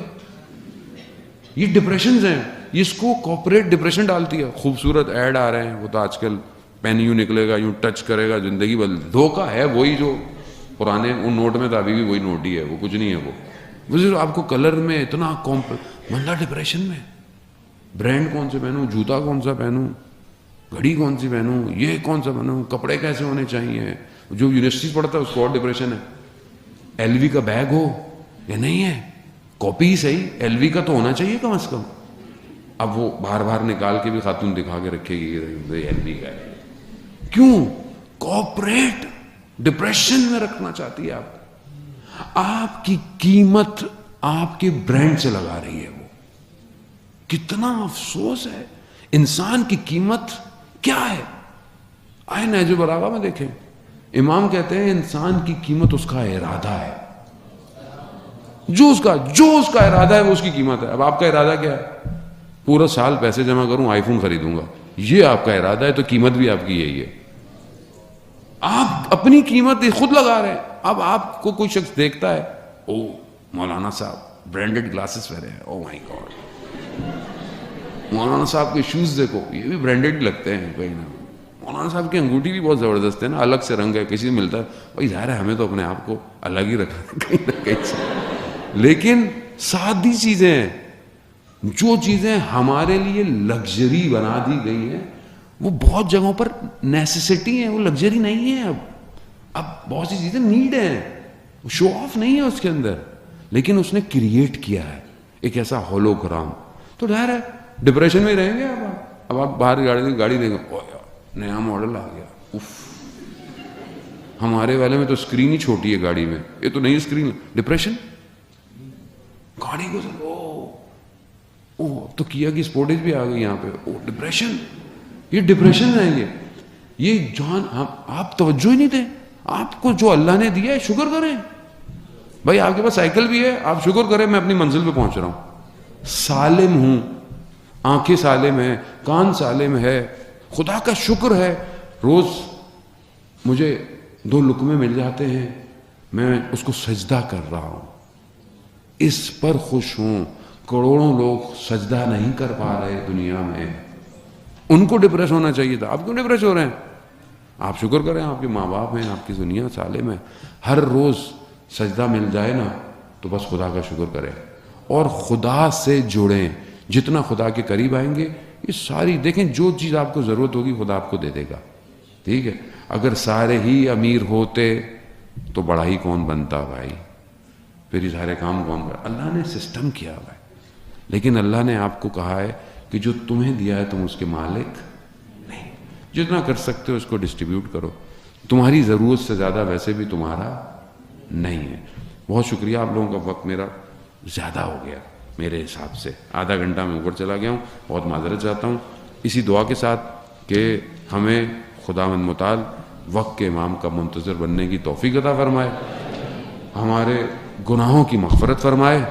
یہ ڈپریشنز ہیں, اس کو کارپوریٹ ڈپریشن ڈالتی ہے. خوبصورت ایڈ آ رہے ہیں, وہ تو آج کل پین یوں نکلے گا, یوں ٹچ کرے گا, زندگی بدل. دھوکہ ہے وہی جو پرانے ان نوٹ میں تھا, ابھی بھی وہی نوٹ ہی ہے, وہ کچھ نہیں ہے. وہ صرف آپ کو کلر میں اتنا بندہ ڈپریشن میں, برانڈ کون سے پہنوں, جوتا کون سا پہنوں, گھڑی کون سی پہنوں, یہ کون سا پہنوں, کپڑے کیسے ہونے چاہیے. جو یونیورسٹی پڑھتا ہے اس کو اور ڈپریشن ہے. ایل وی کا بیگ ہو یا نہیں ہے, کاپی صحیح, ایل وی کا تو ہونا چاہیے کم از کم. اب وہ باہر باہر نکال کے بھی خاتون دکھا کے رکھے گی ایل وی کا ہے. کیوں؟ کارپوریٹ ڈپریشن میں رکھنا چاہتی ہے آپ. آپ کی قیمت آپ کے برانڈ سے لگا رہی ہے. وہ کتنا افسوس ہے. انسان کی قیمت کیا ہے؟ آئے نہج البلاغہ میں دیکھیں, امام کہتے ہیں انسان کی قیمت اس کا ارادہ ہے. جو اس کا ارادہ ہے وہ اس کی قیمت ہے. اب آپ کا ارادہ کیا ہے؟ پورا سال پیسے جمع کروں, آئی فون خریدوں گا, یہ آپ کا ارادہ ہے, تو قیمت بھی آپ کی یہی ہے. آپ اپنی قیمت خود لگا رہے ہیں. اب آپ کو کوئی شخص دیکھتا ہے, او مولانا صاحب برانڈڈ گلاسز پہنے ہیں, او مائی گاڈ, مولانا صاحب کے شوز دیکھو, یہ بھی برانڈڈ لگتے ہیں کہیں نہ. مولانا صاحب کی انگوٹھی بھی بہت زبردست ہے نا, الگ سے رنگ ہے, کسی سے ملتا ہے بھائی, ظاہر ہے ہمیں تو اپنے آپ کو الگ ہی رکھنا کہیں نہ کہیں سے. لیکن سادی چیزیں ہیں, جو چیزیں ہمارے لیے لگژری بنا دی گئی ہیں وہ بہت جگہوں پر نیسیسٹی ہیں, وہ لگژری نہیں ہے. اب بہت سی چیزیں نیڈ ہیں, شو آف نہیں ہے اس کے اندر, لیکن اس نے کریٹ کیا ہے ایک ایسا ہولوگرام. تو ظاہر ہے ڈپریشن میں رہیں گے. اب آپ باہر گاڑی دیں گے, نیا ماڈل آ گیا, اف, ہمارے والے میں تو اسکرین ہی چھوٹی ہے گاڑی میں, یہ تو نئی اسکرین. ڈپریشن. گاڑی کو تو کیا کی سپورٹیج بھی آ گئی یہاں پہ, ڈپریشن. یہ ڈپریشن ہے. یہ جان آپ توجہ ہی نہیں دیں. آپ کو جو اللہ نے دیا ہے شکر کریں. بھائی آپ کے پاس سائیکل بھی ہے, آپ شکر کریں میں اپنی منزل پہ پہنچ رہا ہوں, سالم ہوں, آنکھیں سالم ہیں, کان سالم ہے, خدا کا شکر ہے. روز مجھے 2 لقمے مل جاتے ہیں, میں اس کو سجدہ کر رہا ہوں, اس پر خوش ہوں. کروڑوں لوگ سجدہ نہیں کر پا رہے دنیا میں, ان کو ڈپریس ہونا چاہیے تھا. آپ کیوں ڈپریس ہو رہے ہیں؟ آپ شکر کریں, آپ کے ماں باپ ہیں, آپ کی دنیا سالم ہے. ہر روز سجدہ مل جائے نا تو بس خدا کا شکر کریں, اور خدا سے جڑیں. جتنا خدا کے قریب آئیں گے, یہ ساری دیکھیں جو چیز آپ کو ضرورت ہوگی خدا آپ کو دے دے گا. ٹھیک ہے, اگر سارے ہی امیر ہوتے تو بڑا ہی کون بنتا بھائی, پھر یہ سارے کام کون کرتا. اللہ نے سسٹم کیا ہوا ہے, لیکن اللہ نے آپ کو کہا ہے کہ جو تمہیں دیا ہے تم اس کے مالک نہیں. جتنا کر سکتے ہو اس کو ڈسٹریبیوٹ کرو. تمہاری ضرورت سے زیادہ ویسے بھی تمہارا نہیں ہے. بہت شکریہ, آپ لوگوں کا وقت میرا زیادہ ہو گیا میرے حساب سے, آدھا گھنٹہ میں اوپر چلا گیا ہوں, بہت معذرت چاہتا ہوں. اسی دعا کے ساتھ کہ ہمیں خداوند متعال وقت کے امام کا منتظر بننے کی توفیق عطا فرمائے, ہمارے گناہوں کی مغفرت فرمائے,